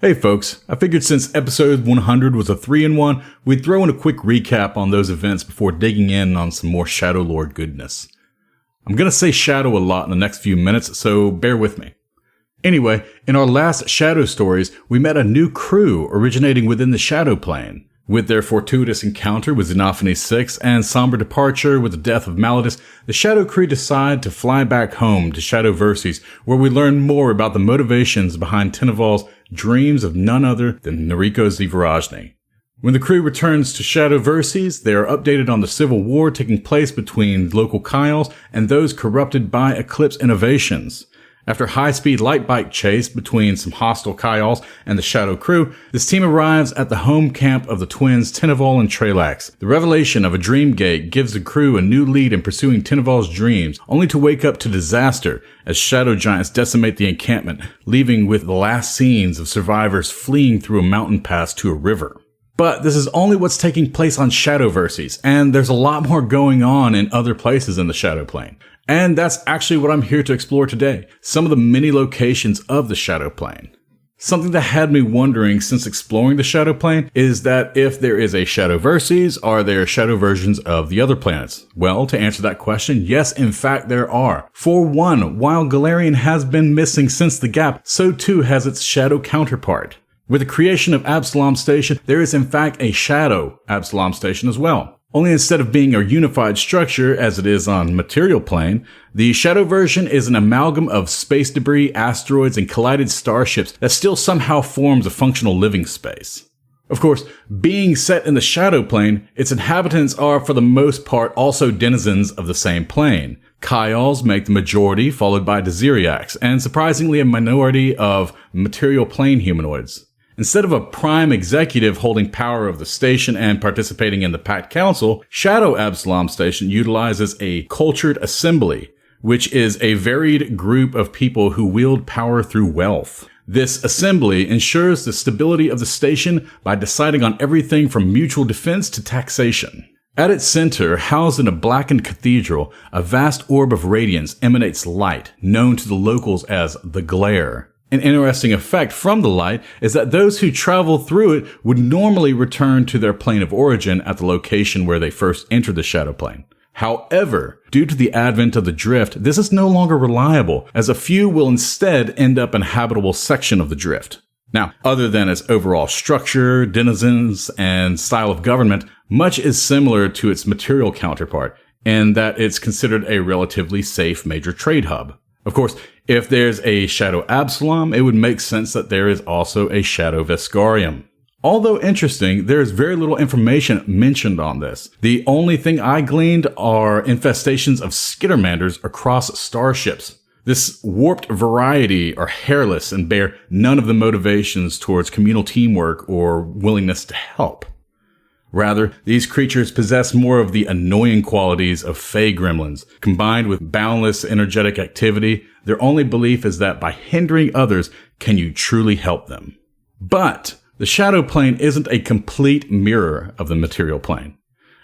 Hey folks, I figured since episode 100 was a 3-in-1, we'd throw in a quick recap on those events before digging in on some more Shadow Lord goodness. I'm gonna say Shadow a lot in the next few minutes, so bear with me. Anyway, in our last Shadow stories, we met a new crew originating within the Shadow Plane. With their fortuitous encounter with Xenophony 6 and somber departure with the death of Malladus, the Shadow crew decide to fly back home to Shadow Verses, where we learn more about the motivations behind Tinaval's dreams of none other than Noriko Zivarajne. When the crew returns to Shadow Verses, they are updated on the civil war taking place between local Kyles and those corrupted by Eclipse Innovations. After a high-speed light bike chase between some hostile Kyles and the Shadow crew, this team arrives at the home camp of the twins Tinaval and Trelax. The revelation of a dream gate gives the crew a new lead in pursuing Tinaval's dreams, only to wake up to disaster as shadow giants decimate the encampment, leaving with the last scenes of survivors fleeing through a mountain pass to a river. But this is only what's taking place on Shadow Verses, and there's a lot more going on in other places in the Shadow Plane. And that's actually what I'm here to explore today, some of the many locations of the Shadow Plane. Something that had me wondering since exploring the Shadow Plane is that if there is a Shadow Verses, are there shadow versions of the other planets? Well, to answer that question, yes, in fact there are. For one, while Galarian has been missing since the gap, so too has its shadow counterpart. With the creation of Absalom Station, there is in fact a Shadow Absalom Station as well. Only instead of being a unified structure as it is on Material Plane, the Shadow version is an amalgam of space debris, asteroids, and collided starships that still somehow forms a functional living space. Of course, being set in the Shadow Plane, its inhabitants are for the most part also denizens of the same plane. Kyles make the majority, followed by Desiriacs, and surprisingly a minority of Material Plane humanoids. Instead of a prime executive holding power of the station and participating in the Pact Council, Shadow Absalom Station utilizes a cultured assembly, which is a varied group of people who wield power through wealth. This assembly ensures the stability of the station by deciding on everything from mutual defense to taxation. At its center, housed in a blackened cathedral, a vast orb of radiance emanates light, known to the locals as the Glare. An interesting effect from the light is that those who travel through it would normally return to their plane of origin at the location where they first entered the Shadow Plane. However, due to the advent of the drift, this is no longer reliable, as a few will instead end up in a habitable section of the drift. Now, other than its overall structure, denizens, and style of government, much is similar to its material counterpart, in that it's considered a relatively safe major trade hub. Of course, if there's a Shadow Absalom, it would make sense that there is also a Shadow Vescarium. Although interesting, there is very little information mentioned on this. The only thing I gleaned are infestations of skittermanders across starships. This warped variety are hairless and bear none of the motivations towards communal teamwork or willingness to help. Rather, these creatures possess more of the annoying qualities of fey gremlins. Combined with boundless energetic activity, their only belief is that by hindering others, can you truly help them. But the Shadow Plane isn't a complete mirror of the Material Plane.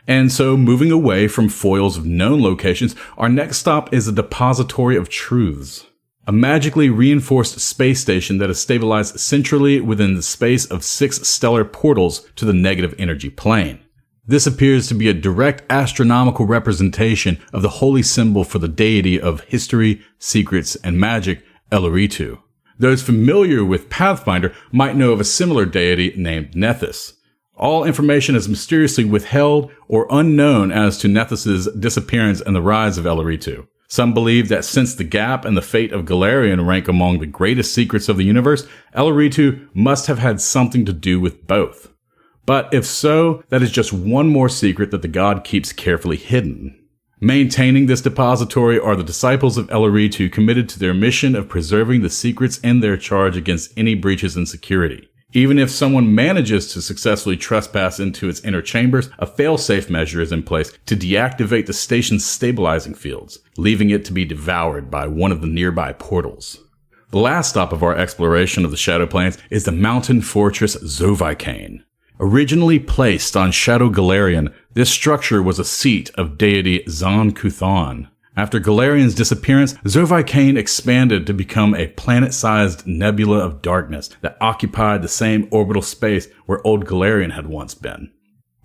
And so, moving away from foils of known locations, our next stop is a depository of truths. A magically reinforced space station that is stabilized centrally within the space of 6 stellar portals to the negative energy plane. This appears to be a direct astronomical representation of the holy symbol for the deity of history, secrets, and magic, Eloritu. Those familiar with Pathfinder might know of a similar deity named Nethys. All information is mysteriously withheld or unknown as to Nethys' disappearance and the rise of Eloritu. Some believe that since the gap and the fate of Galarian rank among the greatest secrets of the universe, Eloritu must have had something to do with both. But if so, that is just one more secret that the god keeps carefully hidden. Maintaining this depository are the disciples of Eloritu committed to their mission of preserving the secrets in their charge against any breaches in security. Even if someone manages to successfully trespass into its inner chambers, a fail-safe measure is in place to deactivate the station's stabilizing fields, leaving it to be devoured by one of the nearby portals. The last stop of our exploration of the Shadow Plains is the mountain fortress Zovicane. Originally placed on Shadow Galarian, this structure was a seat of deity Zan Kuthan. After Galarian's disappearance, Zovicane expanded to become a planet-sized nebula of darkness that occupied the same orbital space where old Galarian had once been.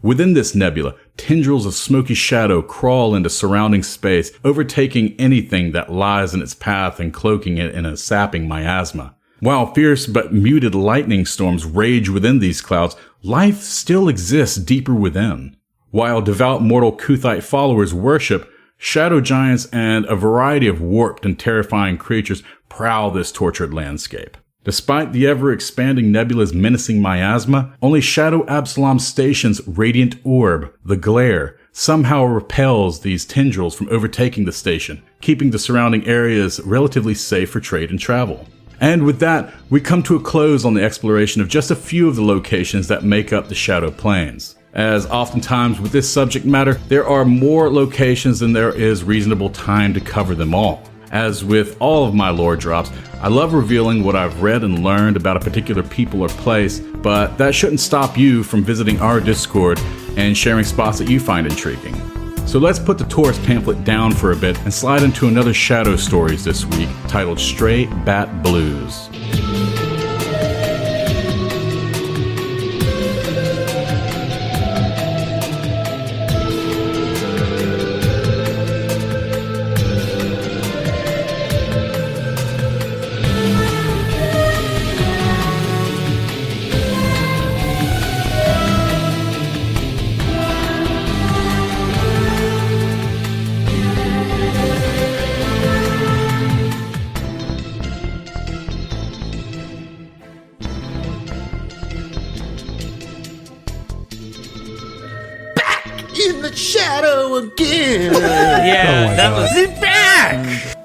Within this nebula, tendrils of smoky shadow crawl into surrounding space, overtaking anything that lies in its path and cloaking it in a sapping miasma. While fierce but muted lightning storms rage within these clouds, life still exists deeper within. While devout mortal Kuthite followers worship, shadow giants and a variety of warped and terrifying creatures prowl this tortured landscape. Despite the ever-expanding nebula's menacing miasma, only Shadow Absalom Station's radiant orb, the glare, somehow repels these tendrils from overtaking the station, keeping the surrounding areas relatively safe for trade and travel. And with that, we come to a close on the exploration of just a few of the locations that make up the Shadow Plains. As oftentimes with this subject matter, there are more locations than there is reasonable time to cover them all. As with all of my lore drops, I love revealing what I've read and learned about a particular people or place, but that shouldn't stop you from visiting our Discord and sharing spots that you find intriguing. So let's put the Taurus pamphlet down for a bit and slide into another Shadow Stories this week, titled Stray Bat Blues. In the shadow again. Yeah, that was it back.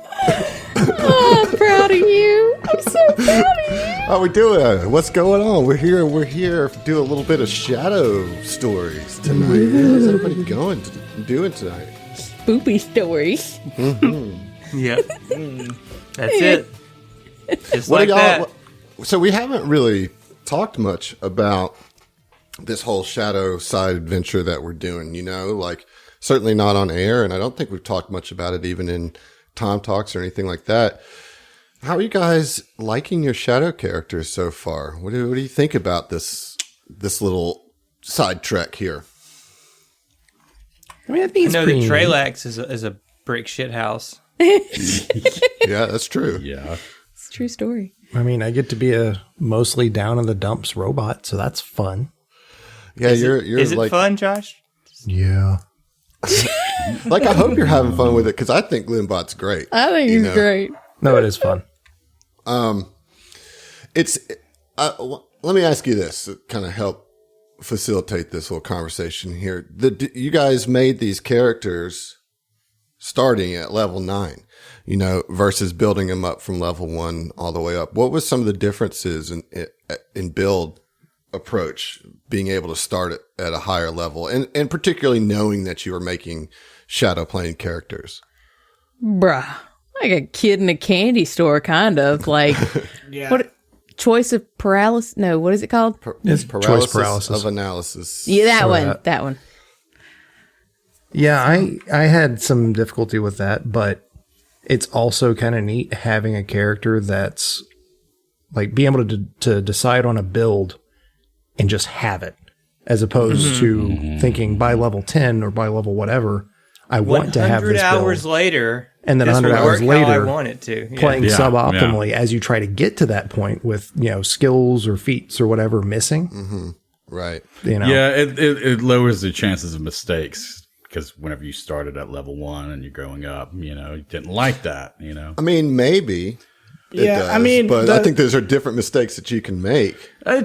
Oh, I'm proud of you. I'm so proud of you. How we doing? What's going on? We're here to do a little bit of shadow stories tonight. How's everybody doing tonight? Spoopy stories. Yep. That's it. Just What like are that. So we haven't really talked much about this whole shadow side adventure that we're doing, like certainly not on air. And I don't think we've talked much about it even in Time Talks or anything like that. How are you guys liking your shadow characters so far? What do you think about this little side trek here? I mean, I think it's I know pretty that neat. Tralax is a brick shit house. Yeah, that's true. Yeah. It's a true story. I mean, I get to be a mostly down in the dumps robot, so that's fun. Yeah, you're Is it like, fun, Josh? Yeah. like, I hope you're having fun with it because I think Limbot's great. I think he's great. No, it is fun. Let me ask you this to kind of help facilitate this whole conversation here. You guys made these characters starting at level 9, versus building them up from level 1 all the way up. What was some of the differences in build approach, being able to start at a higher level, and particularly knowing that you were making Shadow Plane characters? Bruh. Like a kid in a candy store, kind of. Like, Yeah. what? Choice of paralysis? No, what is it called? It's choice paralysis of analysis. Yeah, that So one. that- That one. Yeah, I had some difficulty with that, but it's also kind of neat having a character that's like being able to decide on a build and just have it, as opposed to thinking by level 10 or by level whatever, I want to have 100 this hours build. later, And then this 100 will hours work how I later, want it to. Yeah. playing Yeah, suboptimally as you try to get to that point with, skills or feats or whatever missing. Right. Yeah, it lowers the chances of mistakes because whenever you started at level 1 and you're growing up, you didn't like that, I mean, maybe. It Yeah, does, I mean, but I think those are different mistakes that you can make.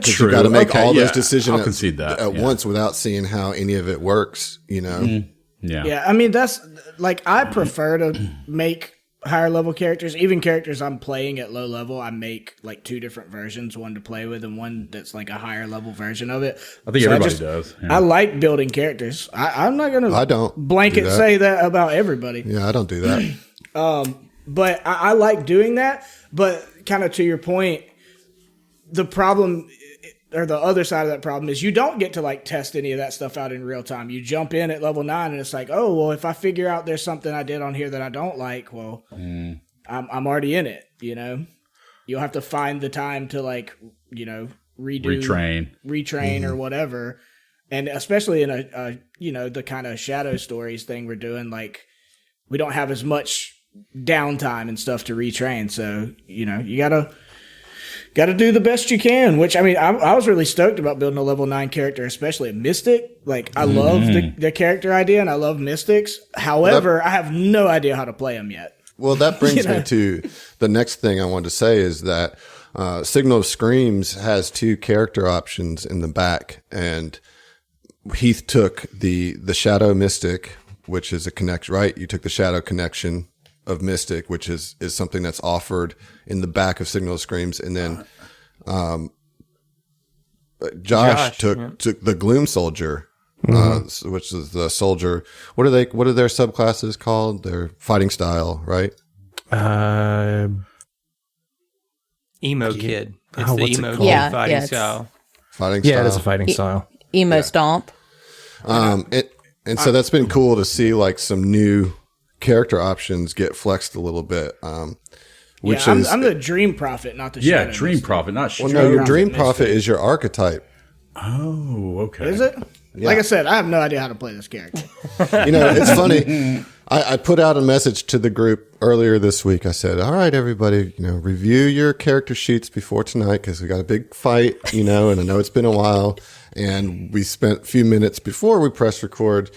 True. You got to make Okay, all yeah, those decisions I'll concede that, at yeah. once without seeing how any of it works. Yeah. Yeah, I mean, that's like, I prefer to make higher level characters. Even characters I'm playing at low level, I make like 2 different versions, one to play with and one that's like a higher level version of it. I think everybody does. Yeah. I like building characters. I'm not going I don't to blanket do that. say that about everybody. Yeah, I don't do that. But I like doing that. But kind of to your point, the problem, or the other side of that problem is you don't get to like test any of that stuff out in real time. You jump in at level 9 and it's like, oh, well, if I figure out there's something I did on here that I don't like, well, I'm already in it, you know? You'll have to find the time to like, you know, retrain or whatever. And especially in a you know, the kind of shadow stories thing we're doing, like we don't have as much downtime and stuff to retrain. So, you know, you gotta do the best you can, which I mean, I was really stoked about building a level 9 character, especially a Mystic. Like I love the character idea and I love Mystics. However, I have no idea how to play them yet. Well, that brings me to the next thing I wanted to say is that Signal of Screams has 2 character options in the back, and Heath took the Shadow Mystic, which is a connection, right? You took the Shadow connection of Mystic, which is something that's offered in the back of Signal of Screams, and then Josh took the Gloom Soldier. Which is the soldier. What are their subclasses called? Their fighting style, right? Emo kid. It's Oh, the what's it emo called? kid fighting style. Fighting style. Yeah, it is a fighting style. Emo stomp. And so that's been cool to see like some new character options get flexed a little bit. Which yeah, is I'm the Dream Prophet, not the Shadow Dream Mystic. Prophet, not well, Shadow. no, your Dream Mystic. Prophet is your archetype. Oh, okay. Is it? Like I said, I have no idea how to play this character. You know, it's funny. I put out a message to the group earlier this week. I said, all right, everybody, you know, review your character sheets before tonight because we got a big fight, you know, and I know it's been a while. And we spent a few minutes before we press record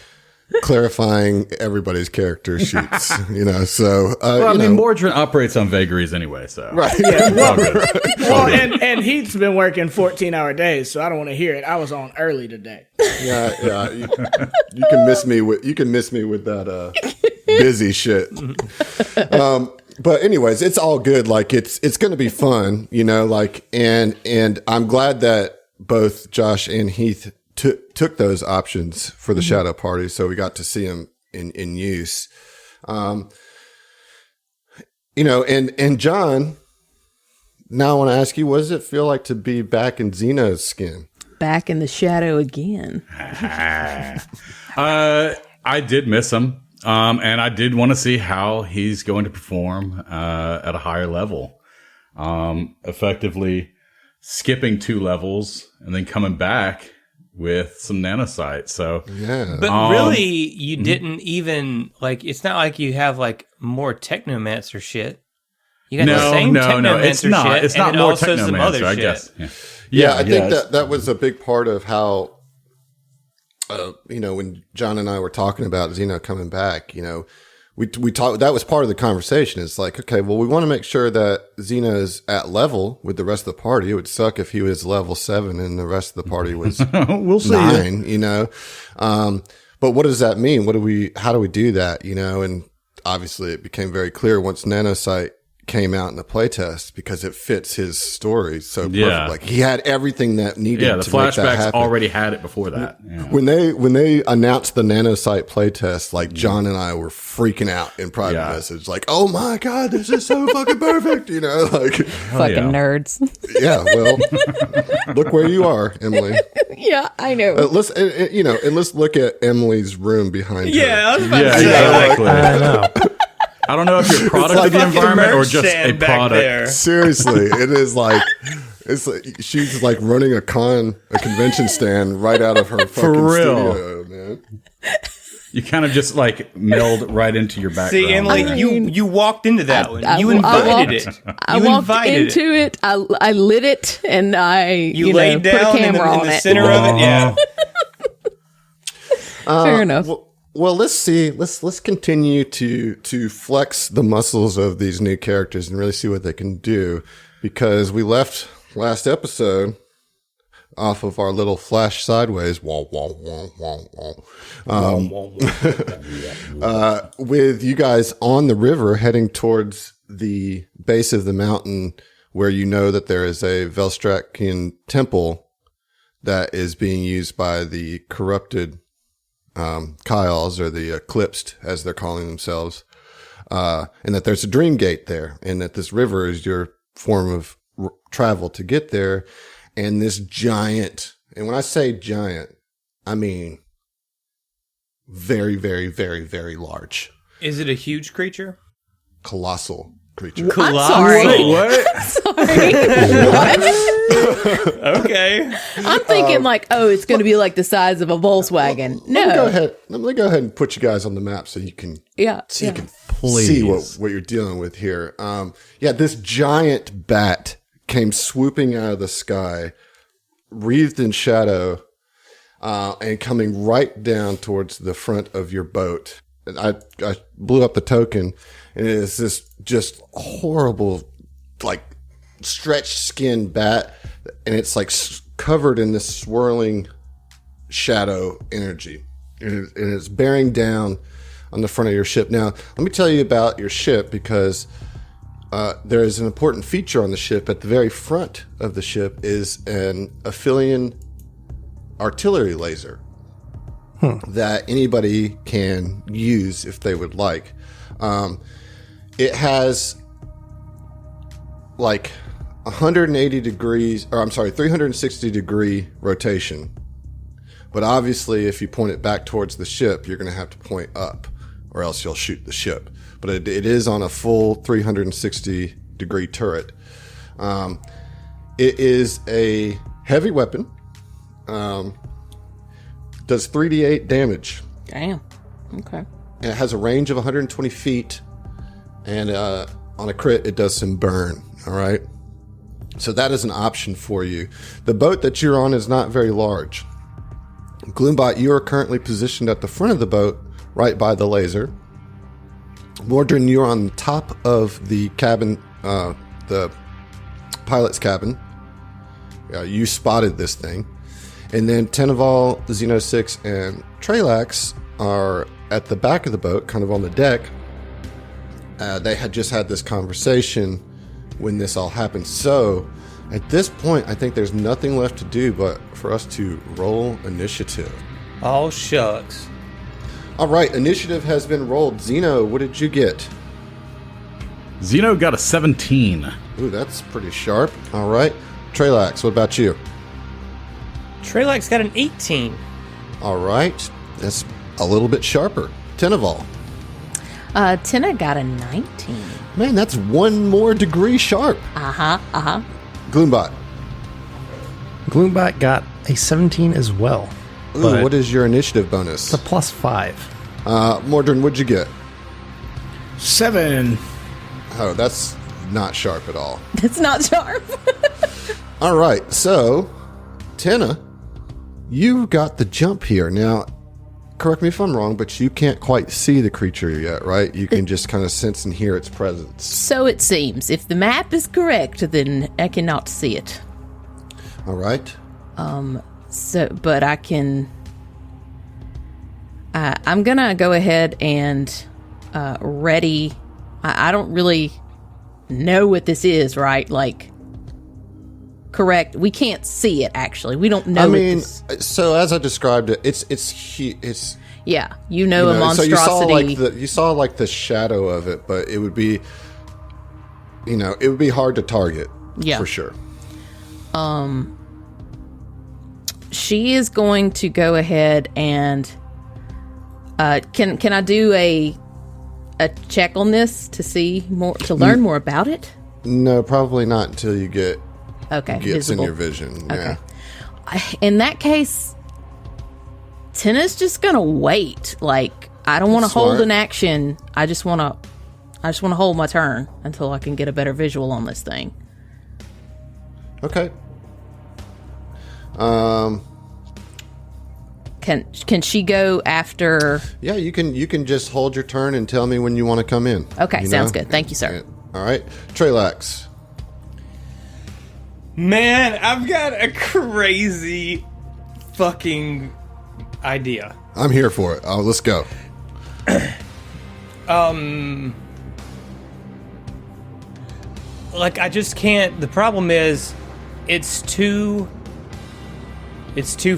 clarifying everybody's character sheets, you know. So, Well, I you mean, know, Mordred operates on vagaries anyway, so. right. Well, and Heath's been working 14-hour days, so I don't want to hear it. I was on early today. Yeah. You can miss me with that busy shit. But anyways, it's all good. Like it's going to be fun, you know. Like and I'm glad that both Josh and Heath took those options for the Shadow Party, so we got to see them in use. You know, and John. Now I want to ask you, what does it feel like to be back in Xeno's skin? Back in the shadow again. I did miss him, and I did want to see how he's going to perform at a higher level. Effectively skipping 2 levels and then coming back with some nanosites. So Yeah. But really, you didn't even, like, it's not like you have, like, more Technomancer shit. You got the same Technomancer it's not. shit, It's not and more also some other Technomancer, I shit. guess. Yeah, I think it's- that was a big part of how, you know, when John and I were talking about Xeno coming back, you know, we talked, that was part of the conversation. It's like, okay, well, we want to make sure that Xeno is at level with the rest of the party. It would suck if he was level 7 and the rest of the party was we'll see. 9, you know? But what does that mean? How do we do that? You know, and obviously it became very clear once Nanosite came out in the playtest because it fits his story so perfect. Yeah. Like he had everything that needed Yeah, the to make that flashbacks happen. already had it before that. Yeah. When they announced the Nanosite playtest, like John and I were freaking out in private Yeah. message, like, "Oh my god, this is so fucking perfect!" You know, like, Fucking yeah. nerds. yeah. Well, look where you are, Emily. Yeah, I know. Let's you know, and let's look at Emily's room behind her. Yeah, I was about Yeah, to say. exactly. I know. I don't know if you're a product of the Fucking environment or merch just a stand back product. there. Seriously, it is like it's like she's like running a convention stand right out of her fucking real. studio, man. You kind of just like meld right into your background. See, Emily, I mean, you walked into that one. I You walked- invited it. I You walked invited into it. I lit it, and I You know, laid put a down in camera the on it. center of it. Yeah. Fair enough. Well, let's see. Let's continue to flex the muscles of these new characters and really see what they can do, because we left last episode off of our little flash sideways, with you guys on the river heading towards the base of the mountain, where you know that there is a Velstrakian temple that is being used by the corrupted Kyles, or the Eclipsed, as they're calling themselves, and that there's a dream gate there, and that this river is your form of travel to get there. and this giant, and when I say giant, I mean very, very, very, very large. Is it a huge creature? Colossal creature. I'm sorry. Wait, what? I'm sorry. What? Okay. I'm thinking it's going to be like the size of a Volkswagen. Let me No. go ahead and put you guys on the map so you can Yeah. you can Please. see what you're dealing with here. This giant bat came swooping out of the sky, wreathed in shadow, and coming right down towards the front of your boat. And I blew up the token, and it is this just horrible, like stretched skin bat, and it's like covered in this swirling shadow energy, and it's bearing down on the front of your ship. Now, let me tell you about your ship, because there is an important feature on the ship. At the very front of the ship is an Aphelion artillery laser that anybody can use if they would like. It has like 360 degree rotation. But obviously, if you point it back towards the ship, you're going to have to point up, or else you'll shoot the ship. But it is on a full 360 degree turret. It is a heavy weapon. Does 3d8 damage. Damn. Okay. And it has a range of 120 feet. And on a crit, it does some burn. All right. So that is an option for you. The boat that you're on is not very large. Gloombot, you are currently positioned at the front of the boat, right by the laser. Mordrin, you're on top of the cabin, the pilot's cabin. You spotted this thing. And then Teneval, Xeno 6, and Trelax are at the back of the boat, kind of on the deck. They had just had this conversation when this all happened. So at this point, I think there's nothing left to do but for us to roll initiative. Oh, shucks. All right, initiative has been rolled. Xeno, what did you get? Xeno got a 17. Ooh, that's pretty sharp. All right. Trelax, what about you? Trelax got an 18. All right. That's a little bit sharper. Teneval. Tina got a 19. Man, that's one more degree sharp. Gloombot. Gloombot got a 17 as well. Ooh, But what is your initiative bonus? it's a +5. Mordrin, what'd you get? 7. Oh, that's not sharp at all. It's not sharp. All right, so, Tenna, you got the jump here. Now, correct me if I'm wrong, but you can't quite see the creature yet, right? You can just kind of sense and hear its presence. So it seems. If the map is correct, then I cannot see it. All right. But I can. I'm gonna go ahead and ready. I don't really know what this is, right? Like, correct. We can't see it. Actually, we don't know. I mean, what this, so as I described it, it's yeah, a monstrosity. So you saw like the shadow of it, but it would be, it would be hard to target. Yeah. For sure. She is going to go ahead and can I do a check on this to see more, to learn more about it? No, probably not until you get Okay, gets visible. in your vision. Okay. Yeah. In that case, Tina's just gonna wait. Like, I don't want to hold Smart. an action. I just want to hold my turn until I can get a better visual on this thing. Okay. Can she go after? Yeah, you can just hold your turn and tell me when you want to come in. Okay, you sounds know? good. Thank you, sir. All right, Trelax. Man, I've got a crazy fucking idea. I'm here for it. Oh, let's go. Like, I just can't. The problem is, it's too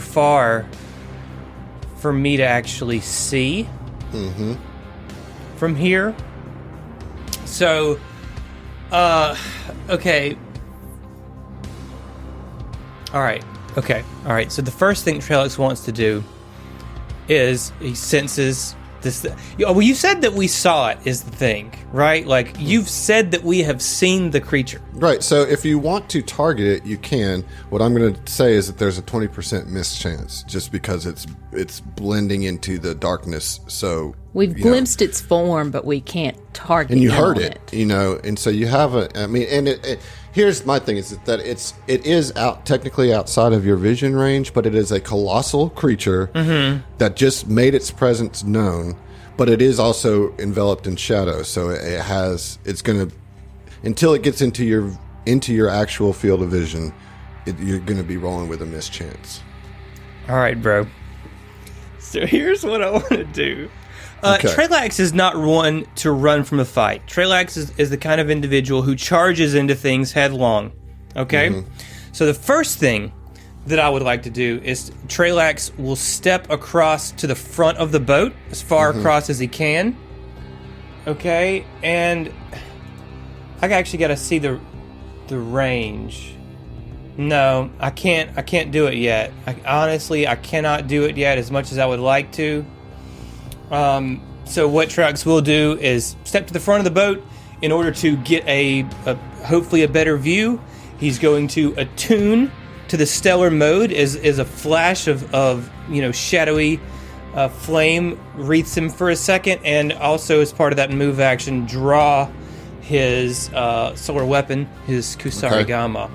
far for me to actually see from here. So, okay. All right. Okay. All right. So the first thing Trellix wants to do is he senses this. Well, you said that we saw it is the thing, right? Like you've said that we have seen the creature. Right. So if you want to target it, you can. What I'm going to say is that there's a 20% miss chance just because it's blending into the darkness. So we've glimpsed its form, but we can't target. And you heard it, and so you have here's my thing is that it is out technically outside of your vision range, but it is a colossal creature that just made its presence known, but it is also enveloped in shadow. So it's going to, until it gets into your actual field of vision, you're going to be rolling with a mischance. All right, bro. So here's what I want to do. Okay. Trelax is not one to run from a fight. Trelax is the kind of individual who charges into things headlong. Okay? So the first thing that I would like to do is Trelax will step across to the front of the boat, as far across as he can. Okay? And I actually got to see the range. No, I can't do it yet. Honestly, I cannot do it yet as much as I would like to. So what Trelax will do is step to the front of the boat in order to get a hopefully a better view. He's going to attune to the stellar mode as a flash of shadowy flame wreaths him for a second, and also as part of that move action, draw his solar weapon, his Kusarigama. Okay.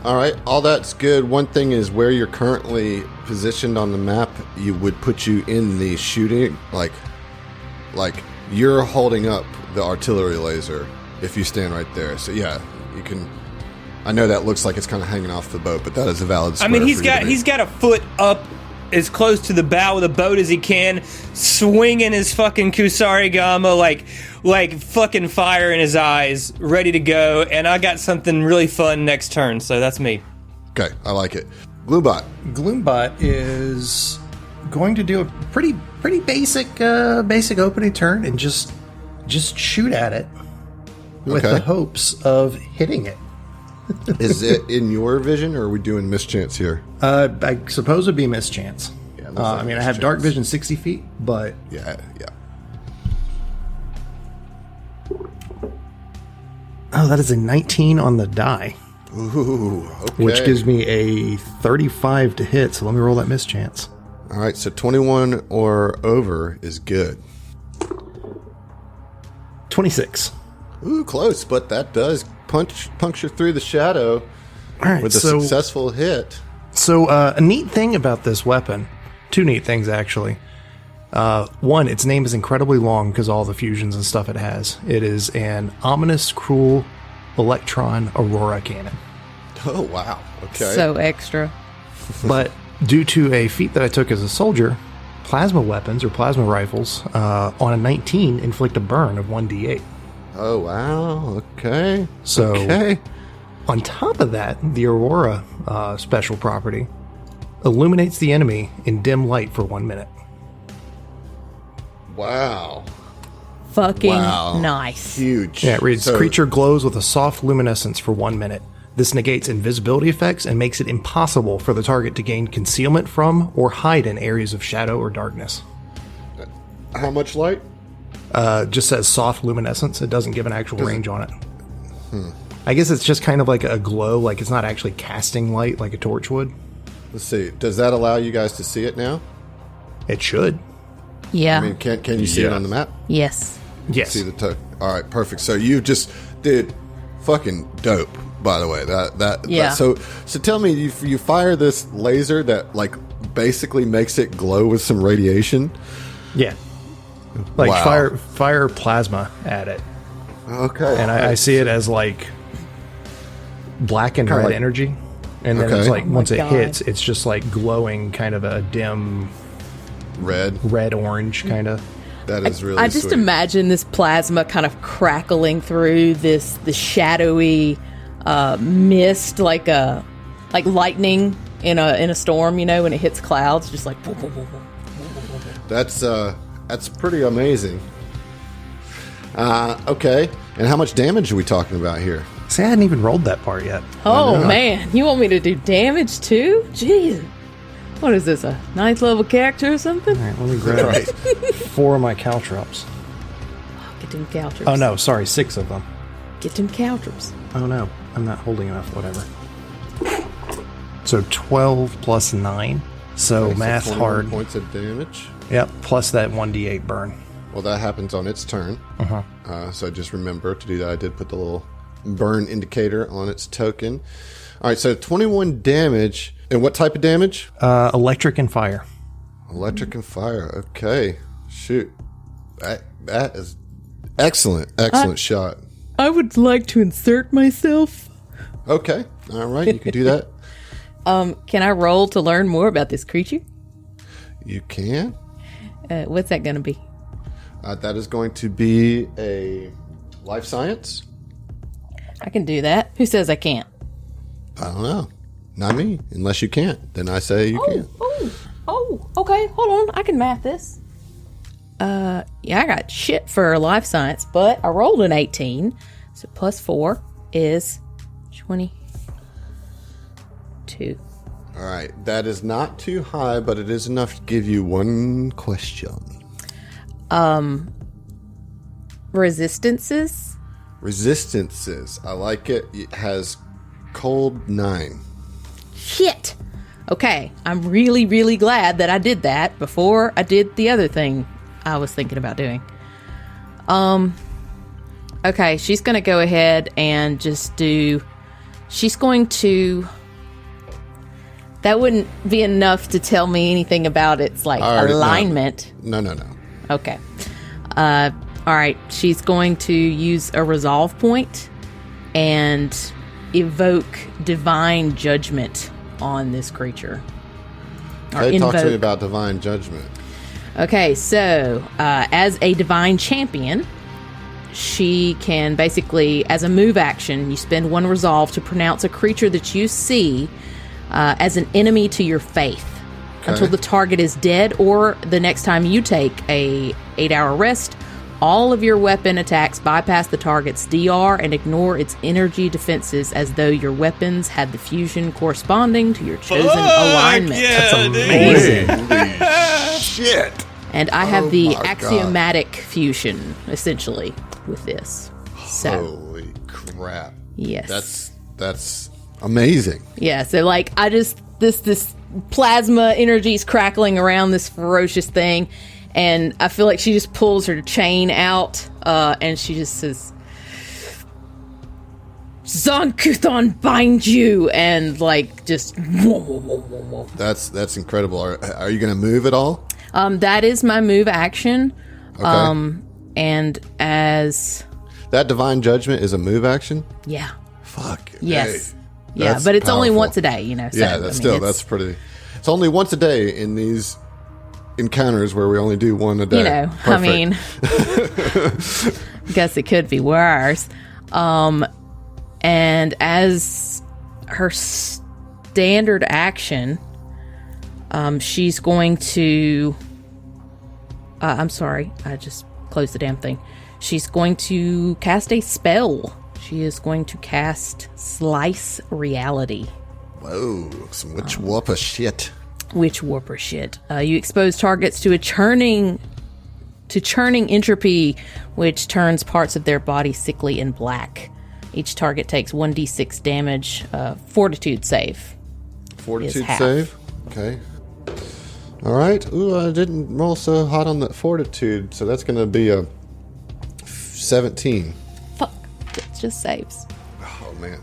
All right, all that's good. One thing is where you're currently positioned on the map, you would put you in the shooting, like you're holding up the artillery laser if you stand right there. So yeah, you can. I know that looks like it's kind of hanging off the boat, but that is a valid square. I mean, he's got a foot up as close to the bow of the boat as he can, swinging his fucking Kusarigama like fucking fire in his eyes, ready to go. And I got something really fun next turn, so that's me. Okay, I like it. Gloombot is going to do a pretty basic opening turn and just shoot at it with the hopes of hitting it. Is it in your vision, or are we doing mischance here? I suppose it'd be mischance. Yeah, I mean, I have dark vision 60 feet, but yeah. Oh, that is a 19 on the die. Ooh, okay. Which gives me a 35 to hit, so let me roll that mischance. All right, so 21 or over is good. 26. Ooh, close, but that does puncture through the shadow with a successful hit. So a neat thing about this weapon, two neat things actually. One, its name is incredibly long because all the fusions and stuff it has. It is an ominous, cruel electron aurora cannon. Oh, wow. Okay. So extra. But due to a feat that I took as a soldier, plasma weapons or plasma rifles on a 19 inflict a burn of 1d8. Oh, wow. Okay. So okay. On top of that, the aurora special property illuminates the enemy in dim light for 1 minute. Wow. Fucking nice. Huge. Yeah, it reads, creature glows with a soft luminescence for 1 minute. This negates invisibility effects and makes it impossible for the target to gain concealment from or hide in areas of shadow or darkness. How much light? Just says soft luminescence. It doesn't give an actual range on it. I guess it's just kind of like a glow, like it's not actually casting light like a torch would. Let's see. Does that allow you guys to see it now? It should. Yeah. I mean, can you see it on the map? Yes. Yes. See the all right, perfect. So you just did fucking dope. By the way, so tell me, you fire this laser that like basically makes it glow with some radiation. Yeah. Like fire plasma at it. Okay. And I see it as like black and red energy. And then it's like once it hits, it's just like glowing kind of a dim red orange kind of. That is really I just sweet. imagine this plasma kind of crackling through the shadowy mist like lightning in a storm, when it hits clouds, just like boom, boom, boom, boom. That's pretty amazing. Okay, and how much damage are we talking about here? See, I hadn't even rolled that part yet. Oh, man. You want me to do damage, too? Jeez. What is this, a 9th level character or something? All right, let me grab 4 of my caltrops. Get them caltrops. Oh, no, sorry, 6 of them. Get them caltrops. Oh, no, I'm not holding enough, whatever. So 12 plus 9. So Okay, math 21 hard. points of damage. Yep, plus that 1d8 burn. Well, that happens on its turn. So just remember to do that. I did put the little burn indicator on its token. All right, so 21 damage. And what type of damage? Electric and fire. Electric and fire. Okay. Shoot. That is excellent. Excellent shot. I would like to insert myself. Okay. All right. You can do that. Can I roll to learn more about this creature? You can. What's that going to be? That is going to be a life science. I can do that. Who says I can't? I don't know. Not me. Unless you can't. Then I say you can. Okay. Hold on. I can math this. Yeah, I got shit for life science, but I rolled an 18. So plus 4 is 22. All right. That is not too high, but it is enough to give you one question. Resistances? Resistances. I like it. It has cold 9. Shit. Okay. I'm really, really glad that I did that before I did the other thing I was thinking about doing. Okay. She's going to go ahead and just do... She's going to... That wouldn't be enough to tell me anything about its, like, alignment. No. Okay. All right. She's going to use a resolve point and evoke divine judgment on this creature. Okay, talk to me about divine judgment. Okay, so as a divine champion, she can basically, as a move action, you spend 1 resolve to pronounce a creature that you see as an enemy to your faith. Until the target is dead or the next time you take a 8-hour rest, all of your weapon attacks bypass the target's DR and ignore its energy defenses as though your weapons had the fusion corresponding to your chosen alignment. Yeah, That's amazing. Shit. And I have the my God. axiomatic fusion, essentially, with this. So, Holy crap. yes. That's amazing. Yeah, so like I just this plasma energy's crackling around this ferocious thing, and I feel like she just pulls her chain out, and she just says, "Zon-Kuthon bind you," and like just whoa, whoa, whoa, whoa, whoa. That's incredible. Are you going to move at all? That is my move action. Okay. And as That divine judgment is a move action? yeah, Fuck. yes, Hey, yeah, that's but it's only powerful. once a day, you know. So, Yeah, I that's mean, that's pretty. It's only once a day in these encounters where we only do one a day. you know. Perfect. I mean, guess it could be worse. And as her standard action, she's going to. I'm sorry, I just closed the damn thing. She's going to cast a spell. She is going to cast Slice Reality. Whoa, some witch whopper shit. Witch Warper shit. You expose targets to churning entropy, which turns parts of their body sickly and black. Each target takes 1d6 damage. Fortitude save. Fortitude half. save. Okay. All right. Ooh, I didn't roll so hot on the fortitude, so that's going to be a 17. Fuck. It just saves. Oh man.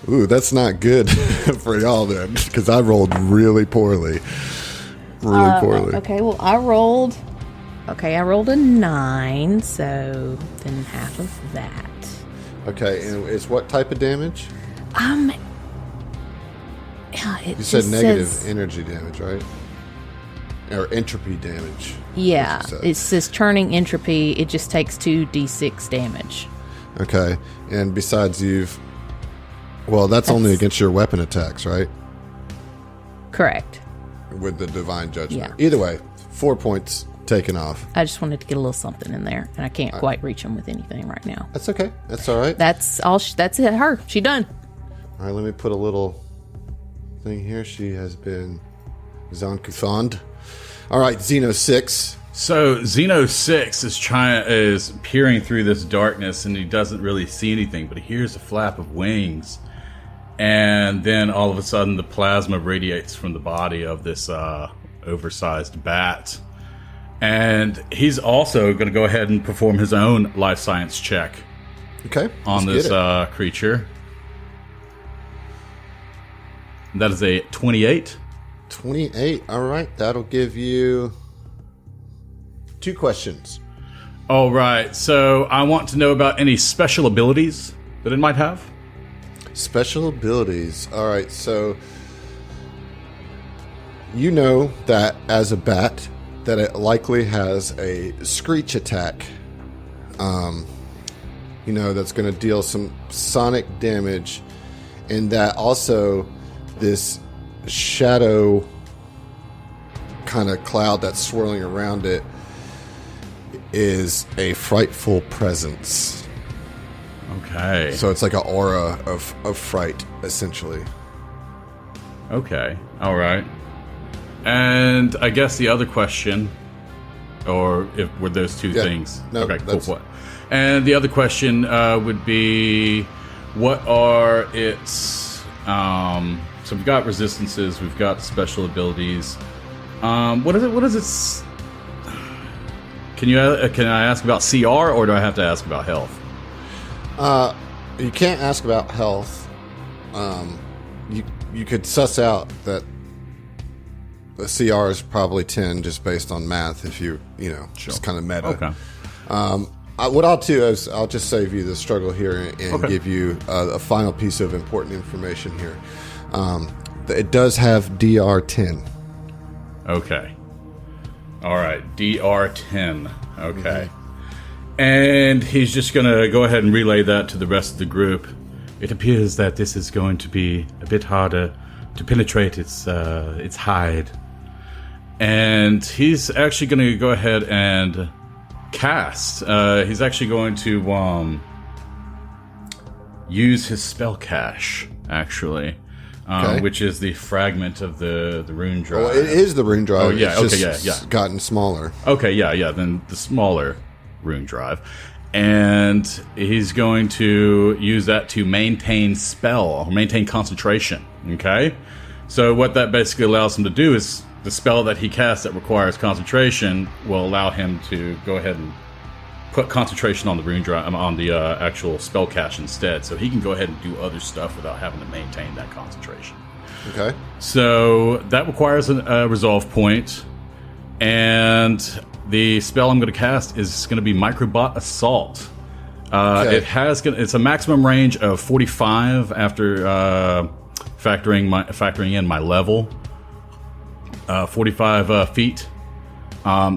Ooh, that's not good for y'all then, because I rolled really poorly. Really poorly. Okay, well, I rolled a 9, so then half of that. Okay, and it's what type of damage? It You said just negative says- energy damage, right? Or entropy damage. Yeah, That's what it says churning entropy. It just takes 2d6 damage. Okay, and besides that's only against your weapon attacks, right? Correct. With the divine judgment. Yeah. Either way, 4 points taking off. I just wanted to get a little something in there, and I can't quite reach him with anything right now. That's okay. That's all right. That's all. That's it. Her. She done. All right, let me put a little thing here. She has been Zancuthond. All right, Xeno 6. So Xeno 6 is peering through this darkness, and he doesn't really see anything, but he hears a flap of wings. And then all of a sudden, the plasma radiates from the body of this oversized bat. And he's also going to go ahead and perform his own life science check Okay. on let's this get it. creature. That is a 28. 28. All right, that'll give you 2 questions. All right, so I want to know about any special abilities that it might have. Special abilities. All right, so you know that as a bat, that it likely has a screech attack. That's going to deal some sonic damage, and that also this shadow kind of cloud that's swirling around it is a frightful presence. Okay. So it's like an aura of fright, essentially. Okay. All right. And I guess the other question, or if were those two things? No, okay. Cool. that's- What? And the other question would be, what are its? So we've got resistances, we've got special abilities. What is it? What is its? Can I ask about CR, or do I have to ask about health? You can't ask about health. You could suss out that the CR is probably 10 just based on math if just kind of meta. Okay. What I'll do is I'll just save you the struggle here and give you a final piece of important information here. It does have DR10. Okay. All right. DR10. Okay. And he's just going to go ahead and relay that to the rest of the group. It appears that this is going to be a bit harder to penetrate its hide. And he's actually going to go ahead and cast. He's actually going to use his spell cache, actually. Which is the fragment of the rune drive. Well, it is the rune drive. Oh, yeah, It's okay, just yeah. gotten smaller. Okay, yeah, then the smaller rune drive. And he's going to use that to maintain concentration, okay? So what that basically allows him to do is the spell that he casts that requires concentration will allow him to go ahead and put concentration on the rune drive, on the actual spell cache instead, so he can go ahead and do other stuff without having to maintain that concentration. Okay. So that requires a resolve point, and the spell I'm going to cast is going to be Microbot Assault. Okay. It's a maximum range of 45 after factoring in my level, 45 feet.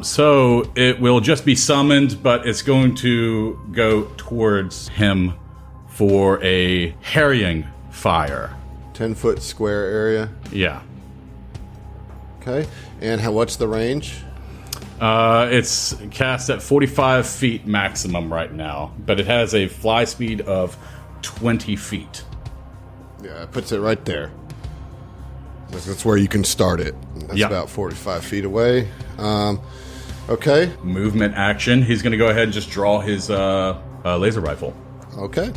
So it will just be summoned, but it's going to go towards him for a harrying fire. 10-foot square area. Yeah. Okay. And what's the range? It's cast at 45 feet maximum right now, but it has a fly speed of 20 feet. Yeah, it puts it right there. That's where you can start it. That's Yeah. about 45 feet away. Okay. Movement action. He's going to go ahead and just draw his laser rifle. Okay.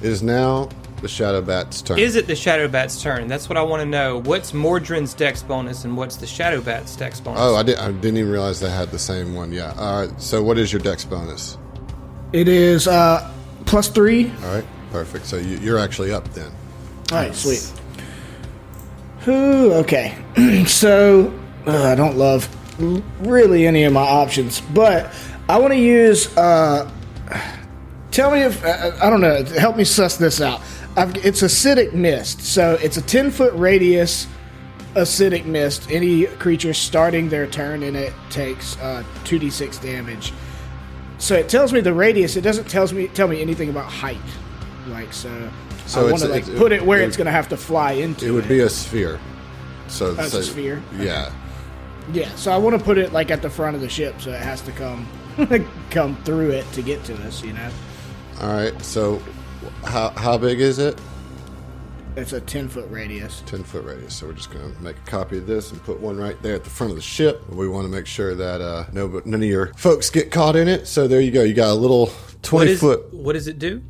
It is now the Shadow Bat's turn. Is it the Shadow Bat's turn? That's what I want to know. What's Mordrin's dex bonus and what's the Shadow Bat's dex bonus? Oh, I didn't even realize they had the same one. Yeah. All right. So what is your dex bonus? It is +3. All right. Perfect. So you're actually up then. All right, sweet. Ooh, okay. So I don't love really any of my options, but I want to use. Tell me if I don't know. Help me suss this out. It's acidic mist, so it's a 10-foot radius acidic mist. Any creature starting their turn in it takes 2d6 damage. So it tells me the radius. It doesn't tell me anything about height. So I want to put it where it's going to have to fly into. It would be a sphere. So That's a sphere? Yeah. Yeah, so I want to put it like at the front of the ship, so it has to come come through it to get to us. All right. So, how big is it? It's a 10-foot radius. 10-foot radius. So we're just going to make a copy of this and put one right there at the front of the ship. We want to make sure that none of your folks get caught in it. So there you go. You got a little 20-foot. What does it do?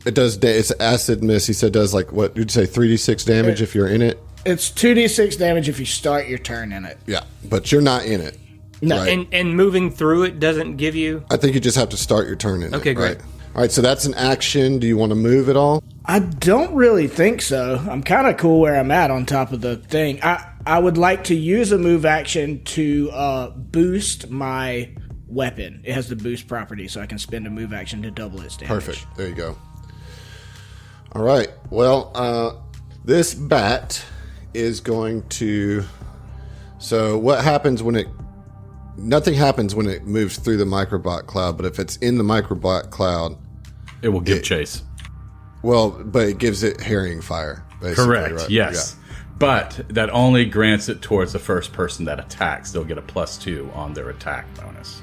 It does. It's acid mist. He said does like what did you say? 3d6 damage if you're in it. It's 2d6 damage if you start your turn in it. Yeah, but you're not in it. No. Right? And moving through it doesn't give you... I think you just have to start your turn in it. Okay, great. Right? All right, so that's an action. Do you want to move at all? I don't really think so. I'm kind of cool where I'm at on top of the thing. I would like to use a move action to boost my weapon. It has the boost property, so I can spend a move action to double its damage. Perfect. There you go. All right. Well, this bat is going to... So what happens when it... Nothing happens when it moves through the microbot cloud, but if it's in the microbot cloud... It will give chase. Well, but it gives it harrying fire, basically. Correct, right? yes. Yeah. But that only grants it towards the first person that attacks. They'll get a +2 on their attack bonus.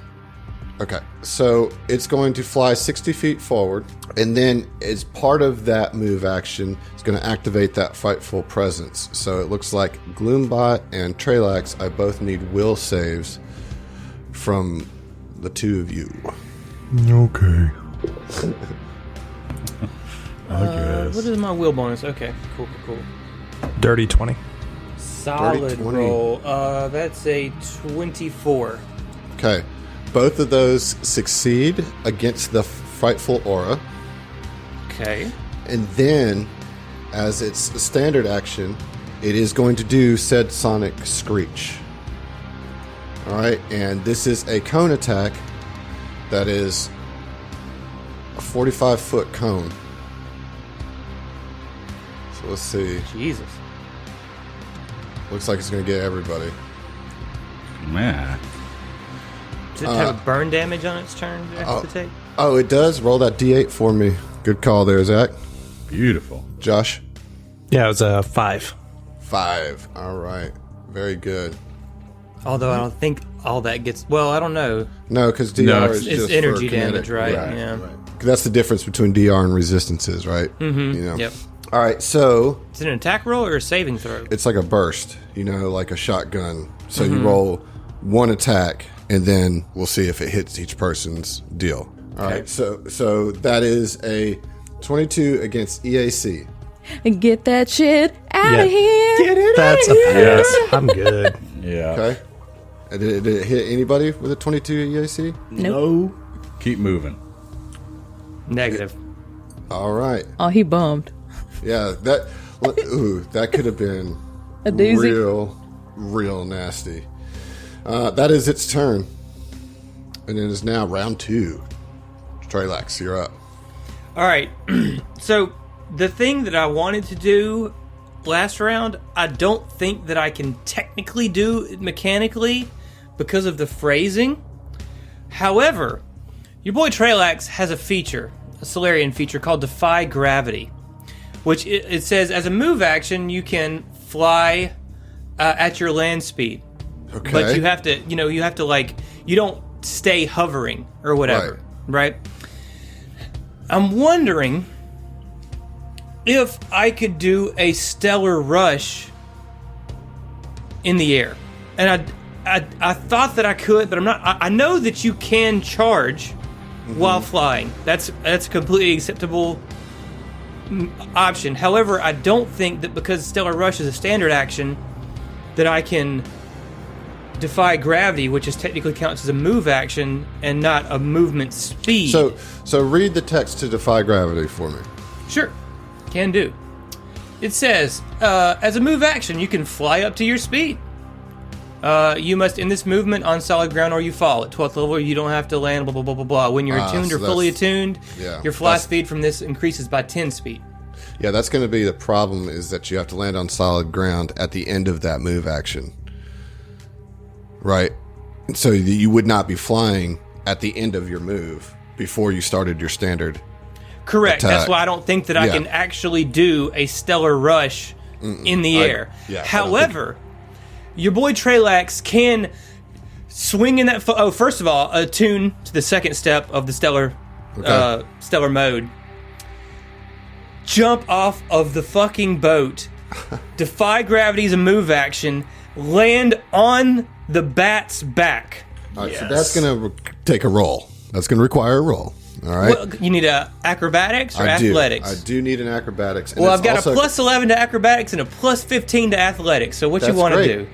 Okay, so it's going to fly 60 feet forward, and then as part of that move action, it's going to activate that Frightful Presence. So it looks like Gloombot and Trelax, I both need will saves from the two of you. Okay. I guess. What is my will bonus? Okay, cool. Dirty 20. Solid Dirty 20. roll. That's a 24. Okay, both of those succeed against the Frightful Aura. Okay. And then, as its standard action, it is going to do said Sonic Screech. Alright, and this is a cone attack that is a 45-foot cone. So let's see. Jesus. Looks like it's going to get everybody. Man. Does it have a burn damage on its turn it has to take? Oh, it does? Roll that d8 for me. Good call there, Zach. Beautiful. Josh? Yeah, it was a 5. 5. Alright. Very good. Although I don't think all that gets... Well, I don't know. No, because DR No, is It's just energy for kinetic. damage, right? Yeah. That's the difference between DR and resistances, right? Mm-hmm. You know? Yep. All right, so Is it an attack roll or a saving throw? it's like a burst, like a shotgun. So you roll one attack, and then we'll see if it hits each person's deal. All right, so that is a 22 against EAC. Get that shit out of here. Get it That's a pass. I'm good. Yeah. Okay. And did it hit anybody with a 22 EAC? No. Keep moving. Negative. All right. Oh, he bummed. Yeah, that could have been A doozy. real nasty. That is its turn. And it is now round 2. Trelax, you're up. All right. So the thing that I wanted to do last round, I don't think that I can technically do it mechanically because of the phrasing. However, your boy Trelax has a feature, a Solarian feature called Defy Gravity, which it says as a move action you can fly at your land speed. Okay. But you have to, you don't stay hovering or whatever, right? I'm wondering if I could do a stellar rush in the air. And I thought that I could, but I'm not. I know that you can charge while flying. That's a completely acceptable option. However, I don't think that because stellar rush is a standard action that I can defy gravity, which is technically counts as a move action and not a movement speed. So read the text to Defy Gravity for me. Sure, can do. It says, as a move action, you can fly up to your speed. You must end this movement on solid ground or you fall. At 12th level, you don't have to land, blah, blah, blah, blah, blah. When you're attuned so or fully that's- attuned, yeah, your fly that's- speed from this increases by 10 speed. Yeah, that's going to be the problem is that you have to land on solid ground at the end of that move action. Right? And so you would not be flying at the end of your move before you started your standard. Correct. Attack. That's why I don't think that I Yeah. can actually do a stellar rush in the air. yeah, I don't However, your boy Trelax can swing in that. First of all, attune to the second step of the stellar mode. Jump off of the fucking boat, defy gravity's a move action, land on the bat's back. All right, so that's going to take a roll. That's going to require a roll. All right. Well, you need acrobatics or athletics? I do need an acrobatics. Well, I've got a plus 11 to acrobatics and a plus 15 to athletics. So what you want to do?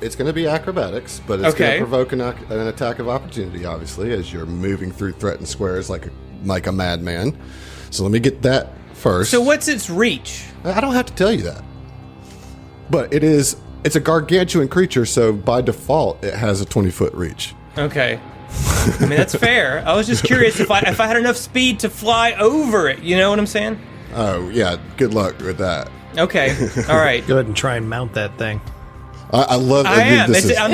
It's going to be acrobatics, but it's going to provoke an attack of opportunity, obviously, as you're moving through threatened squares like a madman. So let me get that first. So what's its reach? I don't have to tell you that. But it's a gargantuan creature, so by default, it has a 20-foot reach. Okay. I mean, that's fair. I was just curious if I had enough speed to fly over it. You know what I'm saying? Oh, yeah. Good luck with that. Okay. All right. Go ahead and try and mount that thing. I love it. I am.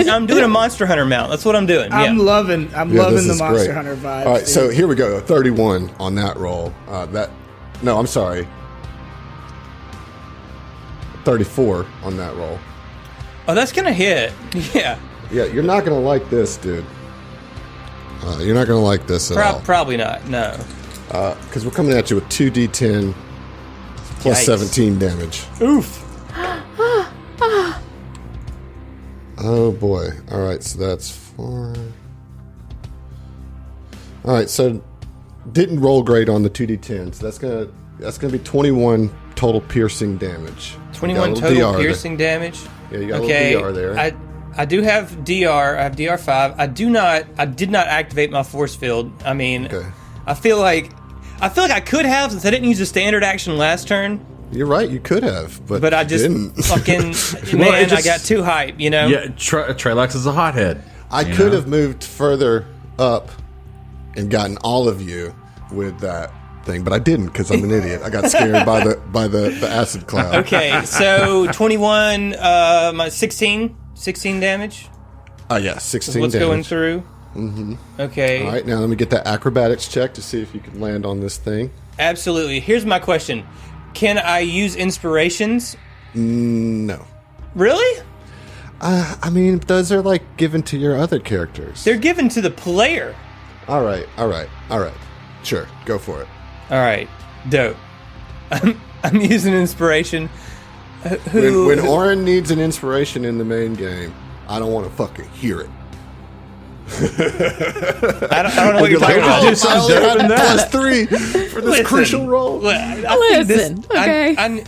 I'm doing a Monster Hunter mount. That's what I'm doing. I'm loving the Monster great. Hunter vibes. All right, so here we go. 31 on that roll. No, I'm sorry. 34 on that roll. Oh, that's gonna hit. Yeah. Yeah, you're not gonna like this, dude. You're not gonna like this at all. Probably not. No. Because we're coming at you with 2d10 plus Yikes. 17 damage. Oof. Oh boy. All right, so that's 4. All right, so didn't roll great on the 2d10, so that's gonna be 21 total piercing damage. 21 total piercing damage. Yeah, you got a little DR there. I do have DR. I have DR5. I did not activate my force field. I mean, I feel like I could have, since I didn't use the standard action last turn. You're right, you could have, but I just didn't. fucking man, I got too hype, you know. Yeah, Trelax is a hothead. I could have moved further up and gotten all of you with that thing, but I didn't because I'm an idiot. I got scared by the acid cloud. Okay, so 21, my 16 damage. Yeah, 16 What's damage. going through? Mm-hmm. Okay. All right, now let me get that acrobatics check to see if you can land on this thing. Absolutely. Here's my question: can I use inspirations? No. Really? I mean, those are like given to your other characters. They're given to the player. All right. Sure, go for it. All right, dope. I'm using inspiration. When Oren needs an inspiration in the main game, I don't want to fucking hear it. I don't know what you're talking about. I only had +3 for this crucial role. Okay.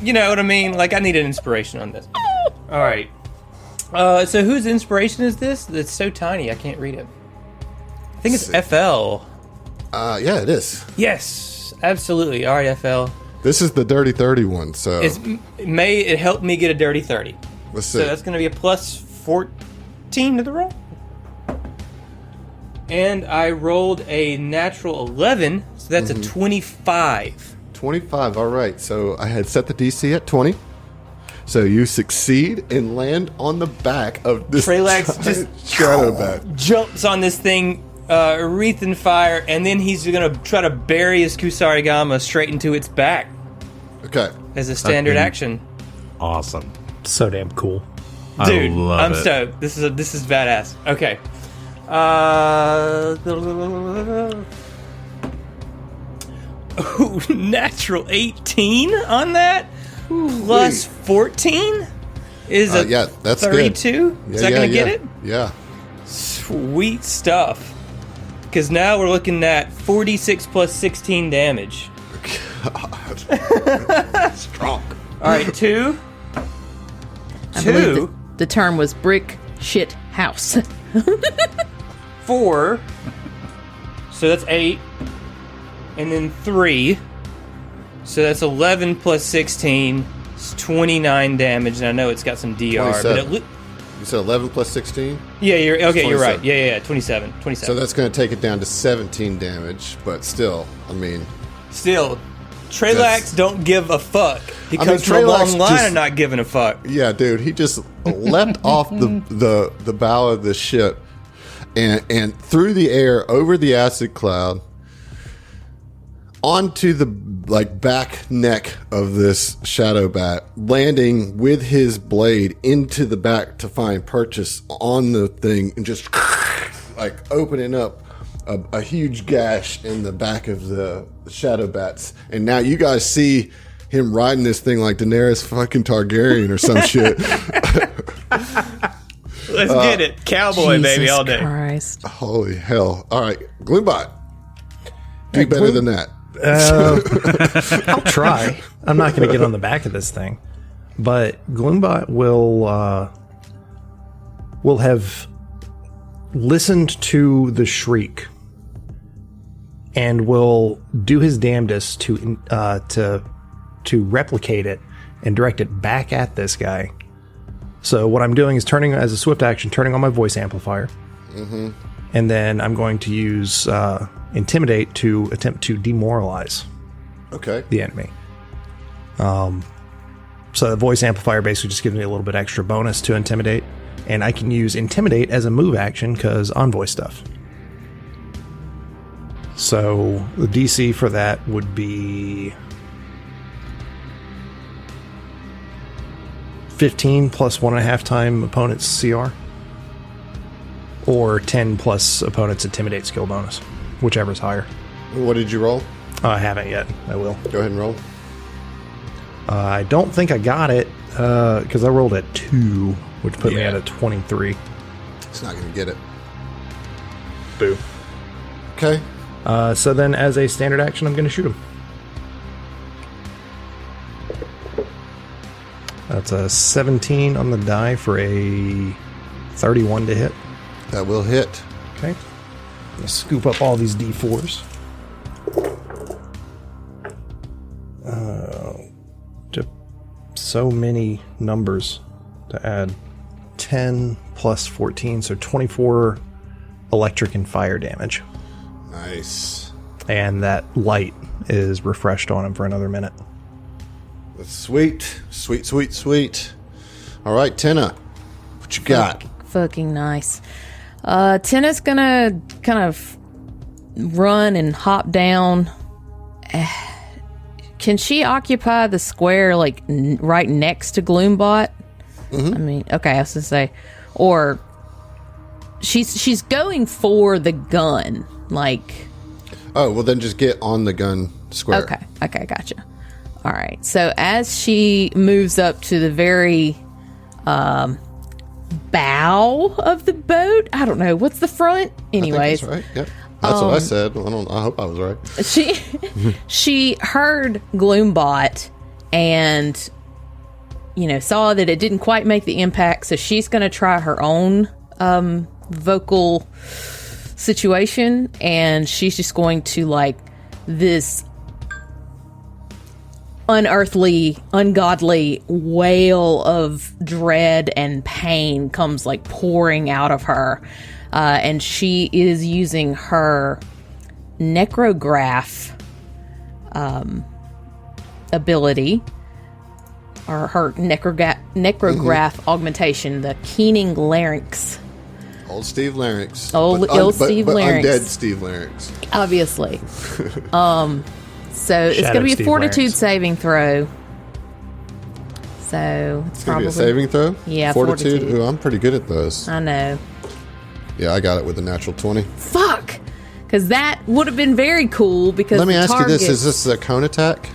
You know what I mean? Like, I need an inspiration on this. All right. So whose inspiration is this? It's so tiny, I can't read it. I think it's FL. Yeah, it is. Yes, absolutely. All right, FL. This is the Dirty 30 one, so... It helped me get a Dirty 30. Let's see. So that's going to be a plus 14 to the roll. And I rolled a natural 11, so that's a 25. 25, all right. So I had set the DC at 20. So you succeed and land on the back of this Trelax just shadow bat. Jumps on this thing, wreath and fire, and then he's going to try to bury his Kusarigama straight into its back. Okay. As a standard action. Awesome. So damn cool. Dude, I love I'm it. stoked. This is badass. Okay. Ooh, natural 18 on that? Plus 14 is a yeah, that's 32? good. Is that going to get it? Yeah. Sweet stuff. Because now we're looking at 46 plus 16 damage. God. Strong. All right, 2. I believe the term was brick shit house. 4. So that's 8. And then 3. So that's 11 plus 16. It's 29 damage. And I know it's got some DR. But You said 11 plus 16? yeah, you're right. 27. Yeah, 27. So that's going to take it down to 17 damage, but still, I mean... Still, Trelax don't give a fuck. He comes from a Trelax long line just- of not giving a fuck. Yeah, dude, he just leapt off the bow of the ship and through the air over the acid cloud onto the like back neck of this shadow bat, landing with his blade into the back to find purchase on the thing, and just like opening up a huge gash in the back of the shadow bats. And now you guys see him riding this thing like Daenerys fucking Targaryen or some shit. Let's get it. Cowboy, Jesus baby, all day. Christ. Holy hell. All right, Gloombot. Do better than that. I'll try. I'm not going to get on the back of this thing, but Gloombot will have listened to the shriek and will do his damnedest to replicate it and direct it back at this guy. So what I'm doing is turning as a swift action, turning on my voice amplifier, and then I'm going to use Intimidate to attempt to demoralize the enemy. So the voice amplifier basically just gives me a little bit extra bonus to Intimidate, and I can use Intimidate as a move action because envoy stuff. So the DC for that would be 15 plus 1.5 time opponent's CR, or 10 plus opponent's Intimidate skill bonus, whichever's higher. What did you roll? I haven't yet. I will. Go ahead and roll. I don't think I got it because I rolled at 2, which put me at a 23. It's not going to get it. Boo. Okay. So then as a standard action, I'm going to shoot him. That's a 17 on the die for a 31 to hit. That will hit. Okay. I'm going to scoop up all these D4s. Just so many numbers to add. 10 plus 14, so 24 electric and fire damage. Nice. And that light is refreshed on him for another minute. That's sweet. Sweet, sweet, sweet. All right, Tenna. What you got? Fucking nice. Tenna's gonna kind of run and hop down. Can she occupy the square like right next to Gloombot? I mean, okay, I was gonna say, or she's going for the gun, like. Oh, well then just get on the gun square. Okay, gotcha. All right, so as she moves up to the very bow of the boat, I don't know what's the front. Anyways, I think that's right. Yep. That's what I said. I hope I was right. She heard Gloombot and saw that it didn't quite make the impact, so she's going to try her own vocal situation, and she's just going to like this unearthly, ungodly wail of dread and pain comes like pouring out of her, and she is using her necrograph ability, or her necrograph augmentation, the keening larynx. Old Steve Larynx. Steve Larynx. Undead Steve Larynx. Obviously. So it's going to be a fortitude saving throw. So it's going to probably be a saving throw? Yeah, fortitude. Ooh, I'm pretty good at those. I know. Yeah, I got it with a natural 20. Fuck! Because that would have been very cool because let me ask you this. Is this a cone attack?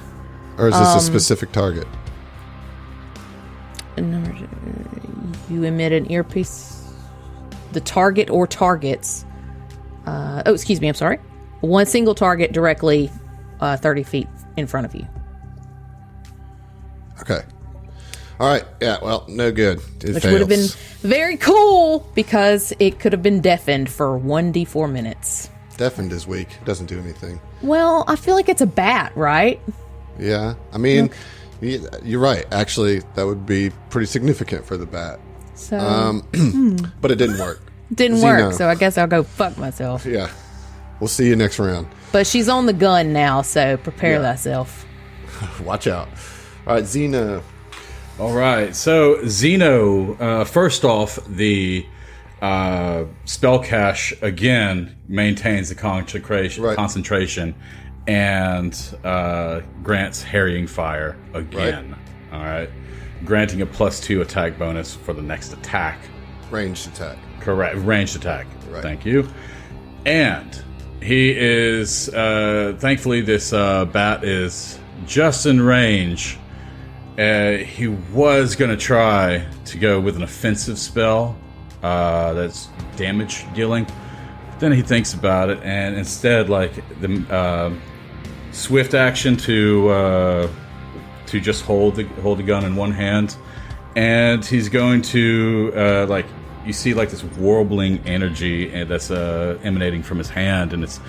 Or is this a specific target? You emit an earpiece. The target or targets. Excuse me, I'm sorry. One single target directly 30 feet in front of you. Okay. All right. Yeah, well, no good. Which would have been very cool because it could have been deafened for 1d4 minutes. Deafened is weak. It doesn't do anything. Well, I feel like it's a bat, right? Yeah. I mean, you're right. Actually, that would be pretty significant for the bat. So, but it didn't work. Didn't work, so I guess I'll go fuck myself. Yeah. We'll see you next round. But she's on the gun now, so prepare thyself. Watch out. All right, Xena. All right, so Zeno, first off, the spell cache again maintains the concentration, and grants Harrying Fire again. All right. Granting a +2 attack bonus for the next attack. Ranged attack. Correct. Ranged attack. Right. Thank you. And he is, thankfully, this bat is just in range. He was going to try to go with an offensive spell that's damage dealing. Then he thinks about it, and instead, like, the swift action to just hold the gun in one hand, and he's going to like, you see like this warbling energy that's emanating from his hand, and it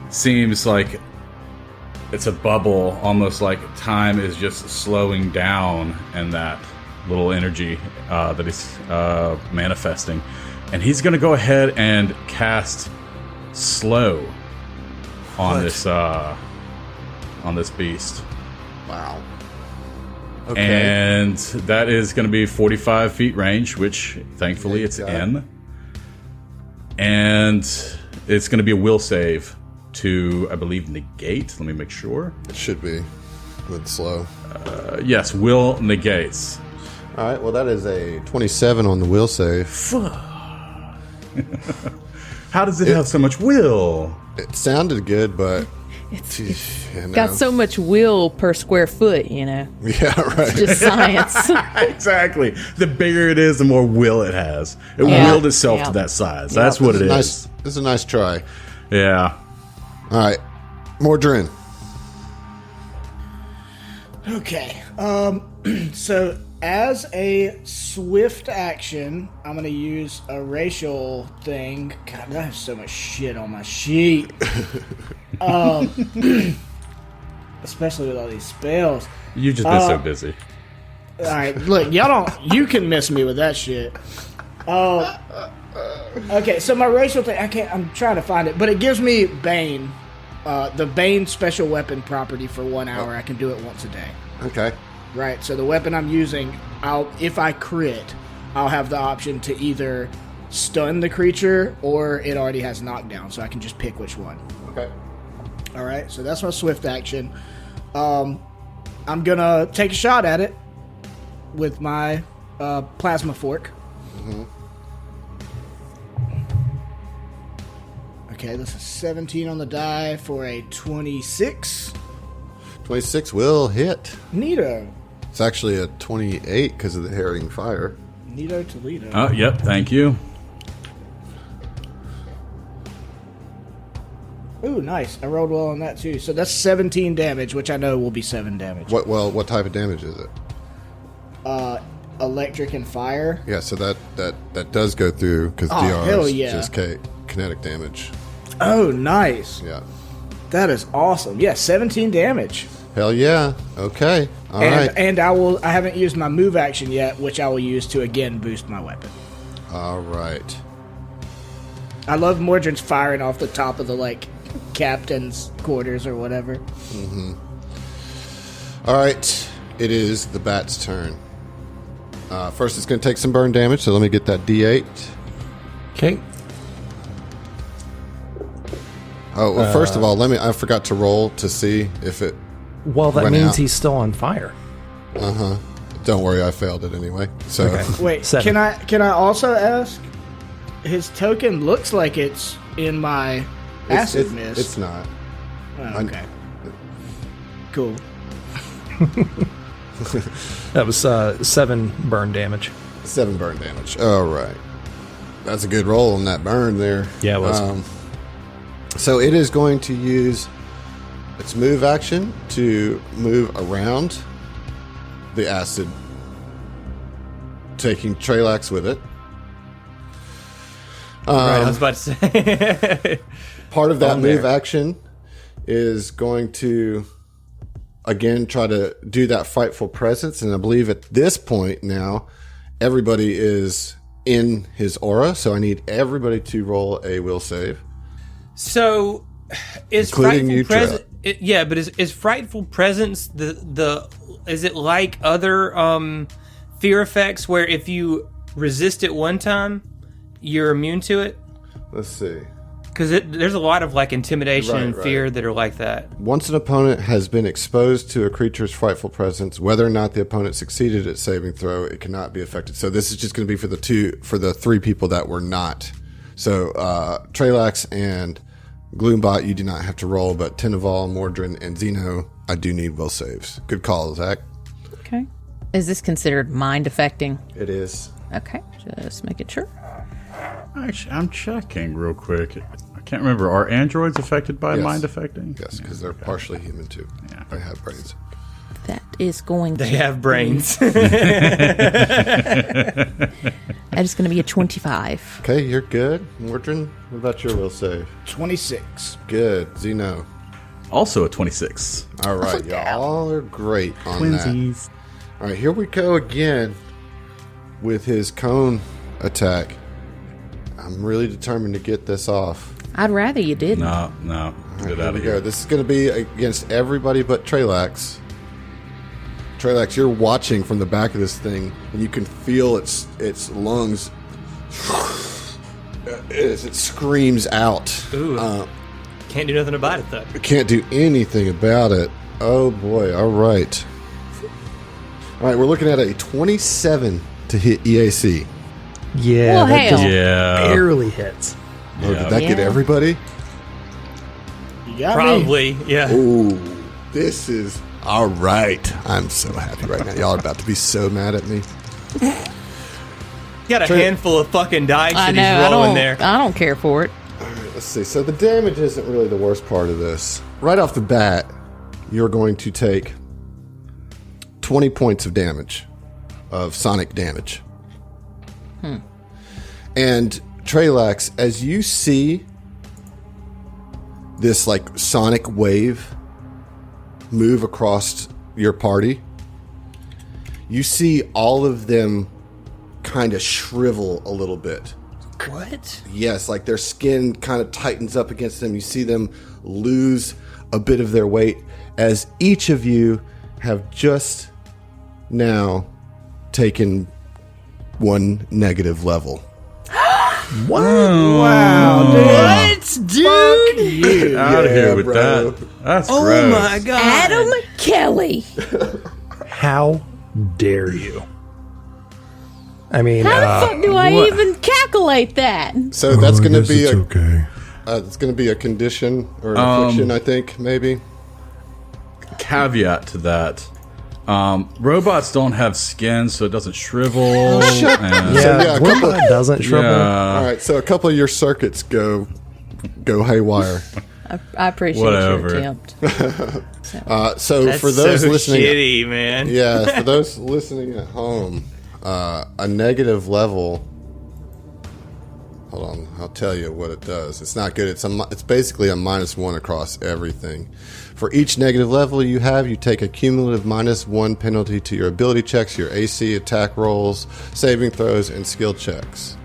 seems like it's a bubble, almost like time is just slowing down in that little energy that he's manifesting, and he's going to go ahead and cast slow on this beast. Wow. Okay. And that is going to be 45 feet range, which thankfully it's in. And it's going to be a will save to, I believe, negate. Let me make sure. It should be with slow. Yes, will negates. All right. Well, that is a 27 on the will save. How does it have so much will? It sounded good, but It's you know. got so much will per square foot, you know. Yeah, right. Just science. Exactly. The bigger it is, the more will it has. It Yeah. willed itself Yeah. to that size. That's what it is. Nice. This is a nice try. Yeah. All right. Mordrin. Okay. So as a swift action, I'm going to use a racial thing. God, I have so much shit on my sheet. Especially with all these spells. You've just been so busy. All right, look, you can miss me with that shit. Okay, so my racial thing, I'm trying to find it, but it gives me Bane. The Bane special weapon property for 1 hour. I can do it once a day. Okay. Right, so the weapon I'm using, if I crit, I'll have the option to either stun the creature or it already has knockdown, so I can just pick which one. Okay. All right, so that's my swift action. I'm gonna take a shot at it with my plasma fork. Mm-hmm. Okay, that's a 17 on the die for a 26. 26 will hit. Neato. It's actually a 28 because of the Harrying Fire. Neato Toledo. Oh, yep. Thank you. Ooh, nice. I rolled well on that too. So that's 17 damage, which I know will be 7 damage. What type of damage is it? Electric and fire. Yeah, so that does go through because Oh, DR hell is yeah. just kinetic damage. Oh, nice. Yeah. That is awesome. Yeah, 17 damage. Hell yeah. Okay. All right. And I haven't used my move action yet, which I will use to again boost my weapon. All right. I love Mordrin's firing off the top of the captain's quarters or whatever. All right. It is the bat's turn. First, it's going to take some burn damage, so let me get that D8. Okay. Oh, well, first of all, I forgot to roll to see if it. Well, that Went means out. he's still on fire. Don't worry, I failed it anyway. So, Okay. Wait, 7. can I also ask? His token looks like it's in my acid mist. It's not. Oh, okay. Cool. That was 7 burn damage. 7 burn damage. All right. That's a good roll on that burn there. Yeah, it was. So it is going to use its move action to move around the acid, taking Trelax with it. Right, I was about to say. Part of that On move there. action is going to, again, try to do that frightful presence. And I believe at this point now, everybody is in his aura. So I need everybody to roll a will save. So, is Including frightful you, presence? Yeah, but is frightful presence the is it like other fear effects where if you resist it one time, you're immune to it? Let's see. Because there's a lot of like intimidation and Right. fear that are like that. Once an opponent has been exposed to a creature's frightful presence, whether or not the opponent succeeded at saving throw, it cannot be affected. So this is just going to be for the three people that were not. So Trelax and Gloombot, you do not have to roll, but Tinaval, Mordrin, and Xeno, I do need will saves. Good call, Zach. Okay. Is this considered mind affecting? It is. Okay, just making sure. Actually, I'm checking real quick. I can't remember. Are androids affected by Yes. mind affecting? Yes, because they're partially human too. Yeah. They have brains. That is going They to. have brains. That is going to be a 25. Okay, you're good. Mordrin, what about your will save? 26. Good. Xeno. Also a 26. All right, y'all are great on that. Twinsies. All right, here we go again with his cone attack. I'm really determined to get this off. I'd rather you didn't. No. All Get right, it here out we of go. here. This is going to be against everybody but Trelax. Trelax, you're watching from the back of this thing, and you can feel its lungs as it screams out. Ooh. Can't do nothing about it, though. Can't do anything about it. Oh boy! All right. All right, we're looking at a 27 to hit EAC. Yeah, Well, that hell. just Yeah. barely hits. Oh, did that get Yeah. everybody? You got me. Probably, yeah. Ooh, this is all right. I'm so happy right now. Y'all are about to be so mad at me. Got a handful of fucking dice I that know. he's rolling there. I don't care for it. Let's see. So the damage isn't really the worst part of this. Right off the bat, you're going to take 20 points of damage, of sonic damage. And Trelax, as you see this like sonic wave move across your party, you see all of them kind of shrivel a little bit. What? Yes, like their skin kind of tightens up against them. You see them lose a bit of their weight as each of you have just now taken one negative level. Wow, dude. What, dude? You. Out of here with bro. that. That's Oh gross. my god. Adam Kelly. How dare you? I mean, How the fuck do I even calculate that? So that's going to be a okay. it's going to be a condition or an affliction, I think, maybe. Caveat to that. Robots don't have skin, so it doesn't shrivel. and- yeah, a couple- Gloombot doesn't shrivel. All right, so a couple of your circuits go haywire. I appreciate Whatever. your attempt. So That's for those so listening, shitty, man. yeah, for those listening at home, a negative level. Hold on, I'll tell you what it does. It's not good. It's basically a -1 across everything. For each negative level you have, you take a cumulative -1 penalty to your ability checks, your AC attack rolls, saving throws, and skill checks.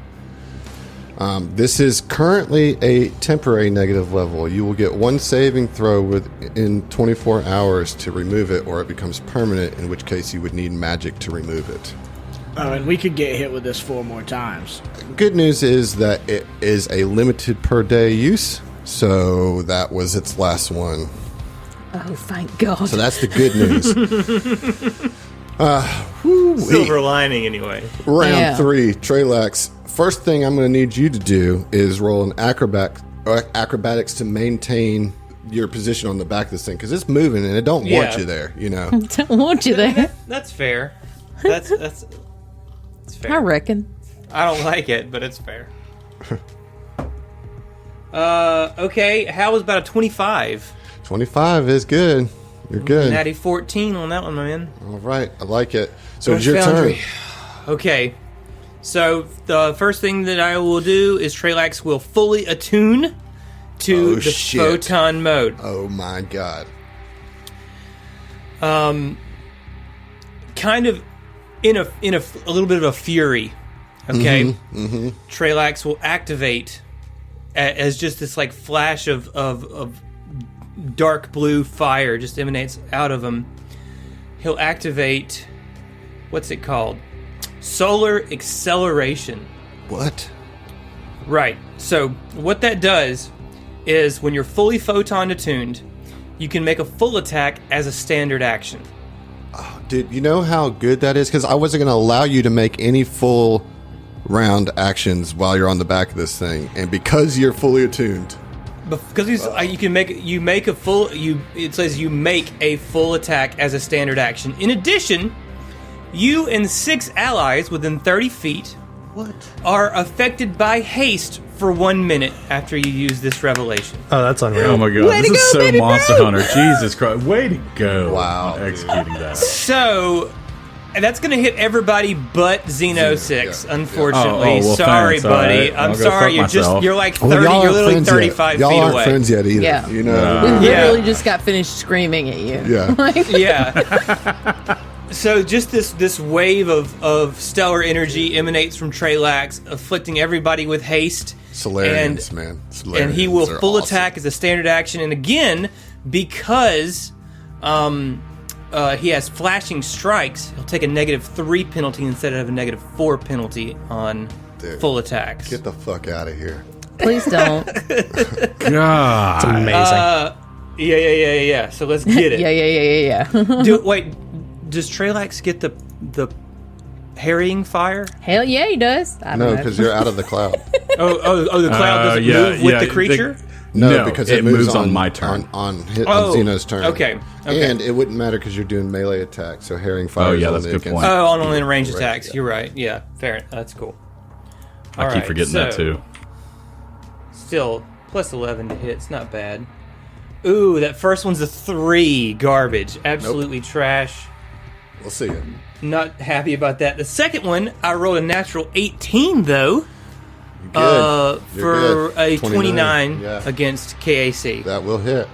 This is currently a temporary negative level. You will get one saving throw within 24 hours to remove it, or it becomes permanent, in which case you would need magic to remove it. Oh, and we could get hit with this 4 more times. Good news is that it is a limited per day use, so that was its last one. Oh, thank God. So that's the good news. Silver lining, anyway. Round Yeah. 3, Trelax. First thing I'm going to need you to do is roll an acrobatics to maintain your position on the back of this thing, because it's moving and it don't want Yeah. you there, you know. Don't want you there. That's fair. That's fair. I reckon. I don't like it, but it's fair. Okay, how was about a 25? 25 is good. You're good. Natty 14 on that one, my man. All right, I like it. So it's George your Foundry. turn. Okay, so the first thing that I will do is Trelax will fully attune to Oh, the shit. photon mode. Oh my god. Kind of in a little bit of a fury. Okay, Trelax will activate as just this like flash of dark blue fire just emanates out of him. He'll activate, what's it called? Solar acceleration. What? Right. So what that does is when you're fully photon attuned, you can make a full attack as a standard action. Dude, you know how good that is? Because I wasn't going to allow you to make any full round actions while you're on the back of this thing. And because you're fully attuned. Because it says you make a full attack as a standard action. In addition, you and 6 allies within 30 feet are affected by haste for 1 minute after you use this revelation. Oh, that's unreal. Oh my god, Way this to is go, so baby, Monster bro! Hunter. Jesus Christ. Way to go. Wow, on executing that. So, and that's going to hit everybody but Xeno 6, yeah. unfortunately. Oh, well, sorry, thanks, all buddy. right. I'm I'll go sorry. fuck myself. You're like 30. Well, y'all you're aren't literally friends 35 yet. Y'all feet aren't away. friends yet either. Yeah. You know? We Yeah. literally just got finished screaming at you. Yeah. Like, Yeah. So just this wave of stellar energy emanates from Treylax, afflicting everybody with haste. Solarians, man. Solarians And he will are full awesome. attack as a standard action. And again, because he has flashing strikes, he'll take a -3 penalty instead of a -4 penalty on Dude, full attacks. Get the fuck out of here. please don't. God. Amazing. Yeah. So let's get it. Yeah. Wait, does Treylax get the harrying fire? Hell yeah, he does. I don't No, know. because you're out of the cloud. Oh, the cloud doesn't move with the creature? No, because it moves on my turn. On Oh, Xeno's turn. okay. And it wouldn't matter because you're doing melee attacks, so herring fire. Oh, yeah, is that's a only good against- point. Oh, on only in range Right, attacks. yeah. You're right. Yeah, fair. That's cool. I keep forgetting that too. Still, plus 11 to hit. It's not bad. Ooh, that first one's a 3. Garbage. Absolutely trash. We'll see it. Not happy about that. The second one, I rolled a natural 18, though. Good. For You're good. a 29 Yeah. against KAC. That will hit.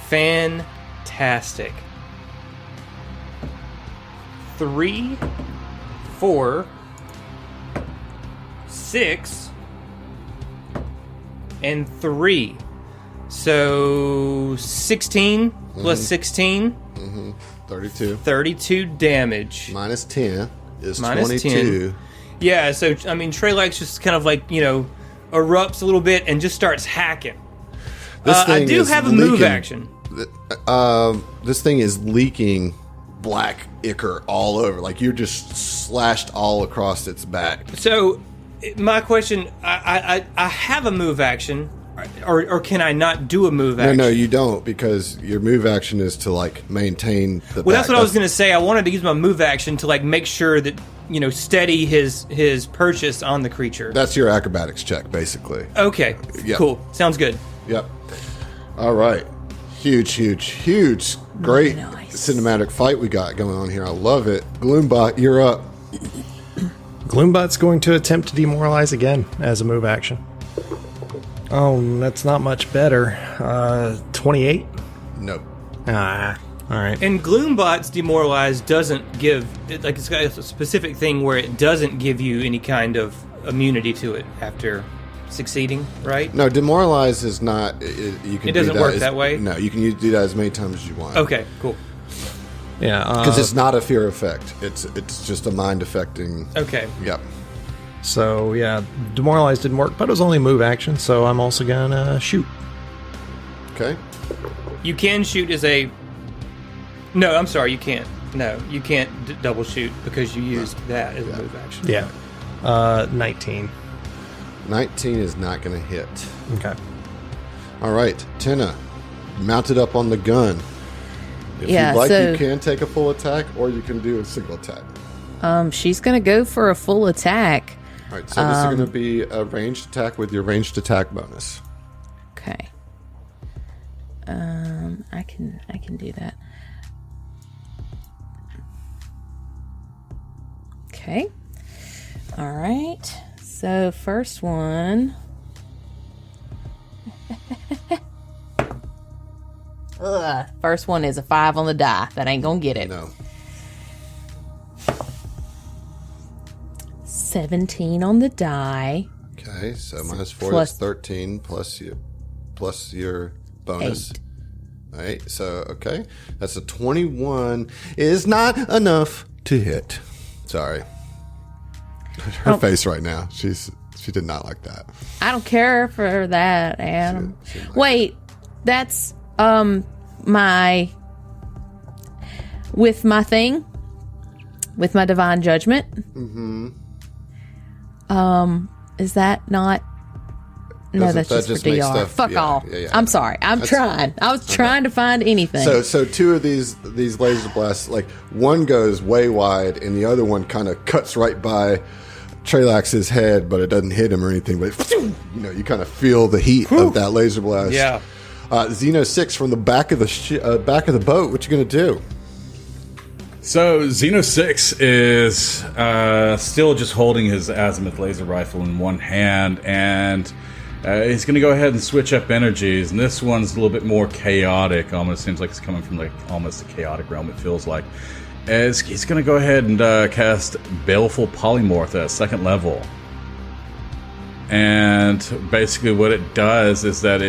Fantastic. 3, 4, 6, and 3. So 16 plus 16, 32. 32 damage. Minus 10 is Minus 22. Yeah, so, I mean, Treylax just kind of like, erupts a little bit and just starts hacking. This I thing do is have a move leaking. action. This thing is leaking black ichor all over. Like you're just slashed all across its back. So, my question, I have a move action, or can I not do a move action? No, you don't, because your move action is to like maintain the Well, back. that's what I was going to say. I wanted to use my move action to like make sure that, steady his purchase on the creature. That's your acrobatics check, basically. Okay, Yeah. cool. Sounds good. Yep. All right. Huge, great Nice. cinematic fight we got going on here. I love it. Gloombot, you're up. Gloombot's going to attempt to demoralize again as a move action. Oh, that's not much better. 28? Nope. Ah, all right. And Gloombot's Demoralize doesn't give, it's got a specific thing where it doesn't give you any kind of immunity to it after succeeding, right? No, demoralize is not. You can. It doesn't do work as- that way? No, you can do that as many times as you want. Okay, cool. Yeah, Because it's not a fear effect. It's just a mind affecting. Okay. Yep. so yeah, demoralize didn't work, but it was only a move action, so I'm also gonna shoot. Okay. You can shoot as a... No, I'm sorry, you can't. No, you can't double shoot because you used that as a move action. Yeah, 19. 19 is not going to hit. Okay. All right, Tenna, mounted up on the gun. If Yeah, you'd like, so- you can take a full attack, or you can do a single attack. She's gonna go for a full attack. All right, so this is going to be a ranged attack with your ranged attack bonus. Okay. I can do that. Okay. All right. So first one. Ugh. First one is a 5 on the die. That ain't gonna get it. No. 17 on the die. Okay, so minus 4 plus- is 13 plus your bonus. 8. All right, so okay, that's a 21. Is not enough to hit. Sorry. Her face right now. She's She did not like that. I don't care for that, Adam. She didn't like Wait, that's my with my thing, with my divine judgment. Mm-hmm. Is that not? No, Doesn't that's that just just for make DR. stuff- Fuck yeah, all. yeah, yeah. I'm sorry. I was trying to find anything. So two of these laser blasts, like one goes way wide, and the other one kind of cuts right by Trelax's head, but it doesn't hit him or anything. But you kind of feel the heat of that laser blast. Yeah. Xeno 6 from the back of the boat. What you gonna do? So Xeno 6 is still just holding his azimuth laser rifle in one hand, and he's going to go ahead and switch up energies. And this one's a little bit more chaotic. Almost seems like it's coming from almost a chaotic realm. It feels like. He's going to go ahead and cast Baleful Polymorph at 2nd level. And basically, what it does is that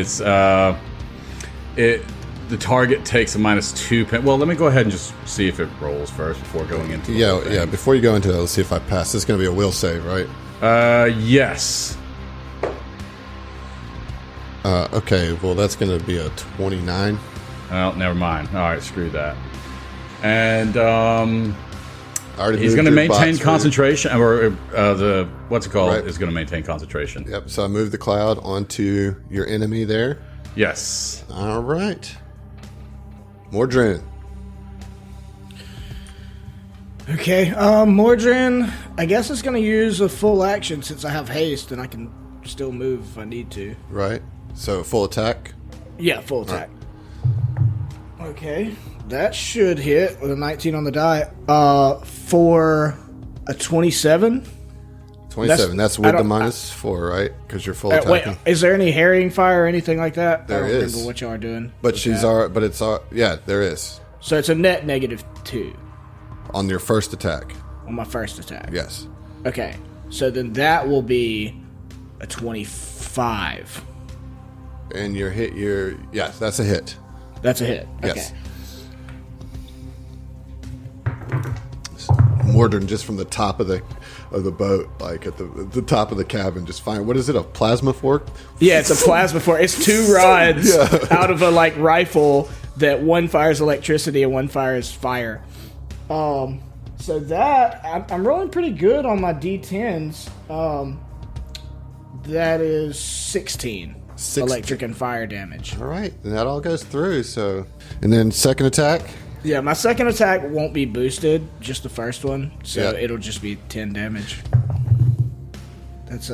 the target takes a -2 pen. Well, let me go ahead and just see if it rolls first before going into the whole thing. Yeah. Before you go into that, let's see if I pass. This is gonna be a will save, right? Yes. Okay. Well, that's gonna be a 29. Well, never mind. All right, screw that. And I already he's moved going to your maintain bots for- concentration, or the what's it called Right. is going to maintain concentration. Yep. So I moved the cloud onto your enemy there. Yes. All right. Mordrin. Okay, Mordrin, I guess it's going to use a full action since I have haste and I can still move if I need to. Right. So full attack. Yeah, full attack. Okay, that should hit with a 19 on the die. For a 27. 27. That's I with the don't- -4, right? Because you're full Wait, attacking. is there any harrying fire or anything like that? There I don't is. remember what y'all are doing. But with she's that. but it's yeah, there is So it's a net -2 on your first attack. on my first attack. Yes. Okay, so then that will be a 25. And yes, that's a hit. That's a hit. Okay. Yes. Mordrin just from the top of the boat, like at the top of the cabin, just fine. What is it? A plasma fork? Yeah, it's a plasma fork. It's 2 rods out of a rifle that one fires electricity and one fires fire. So that I'm rolling pretty good on my D10s. That is 16 electric and fire damage. All right, and that all goes through. So, and then second attack. Yeah, my second attack won't be boosted, just the first one. So Yeah. it'll just be 10 damage. That's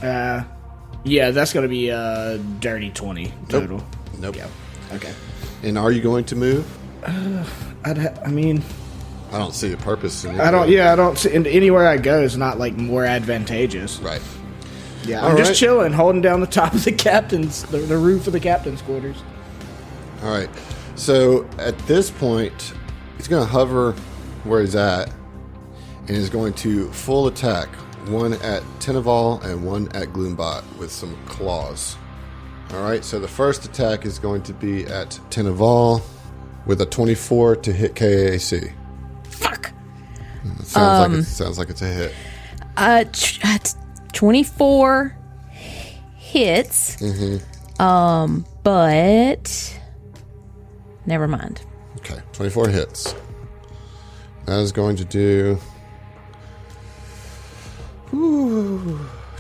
that's gonna be a dirty 20 total. Nope. Yeah. Okay. And are you going to move? I mean, I don't see a purpose in it. I don't. Yeah, I don't see. And anywhere I go is not more advantageous. Right. Yeah, All I'm just right. chilling, holding down the top of the the roof of the captain's quarters. All right. So at this point, he's going to hover where he's at, and he's going to full attack. One at Teneval and one at Gloombot with some claws. All right. So the first attack is going to be at Teneval with a 24 to hit KAC. Fuck. Sounds like it's a hit. 24 hits. But never mind. Okay, 24 hits. That is going to do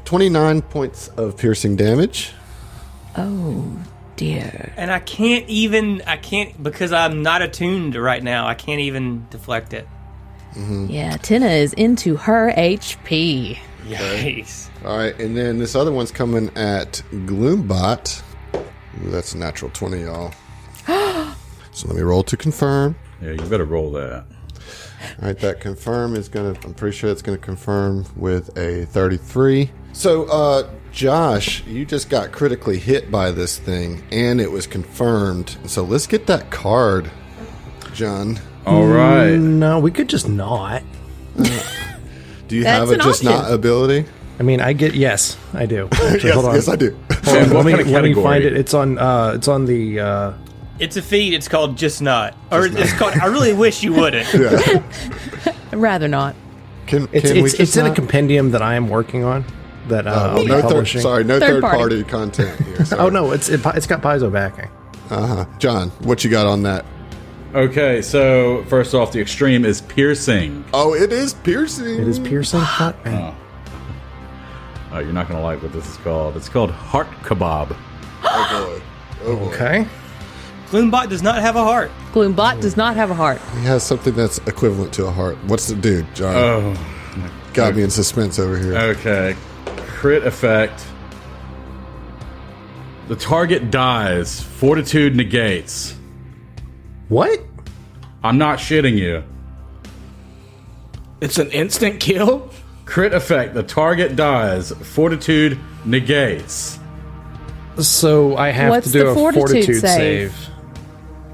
29 points of piercing damage. Oh dear. And I can't because I'm not attuned right now. I can't even deflect it. Yeah, Tina is into her HP. Yikes. All right, and then this other one's coming at Gloombot. Ooh, that's a natural 20, y'all. So let me roll to confirm. Yeah, you better roll that. All right, that confirm is going to, I'm pretty sure it's going to confirm with a 33. So, Josh, you just got critically hit by this thing, and it was confirmed. So let's get that card, John. All right. No, we could just not. Do you That's have a an just option. not ability? I mean, yes, I do. Actually, hold on. Yes, I do. Hold on, What let kind of me category? find it. It's on the It's a feat. It's called Just Not. It's called I really wish you wouldn't. Yeah. I'd rather not. Can we it's just in a not? compendium that I am working on. that I'll be no publishing. no Third third party. party content here. Sorry. Oh no, it's got Paizo backing. John, what you got on that? Okay, so first off, the extreme is piercing. Oh, it is piercing. It is piercing. Fuck, man. Oh, you're not going to like what this is called. It's called heart kebab. Oh boy. Oh boy. Okay. Gloombot does not have a heart. Gloombot does not have a heart. He has something that's equivalent to a heart. What's it do, John? Oh, Got me in suspense over here. okay. Crit effect. The target dies. Fortitude negates. What? I'm not shitting you. It's an instant kill. Crit effect. The target dies. Fortitude negates. So I have What's to do the a fortitude fortitude save? save,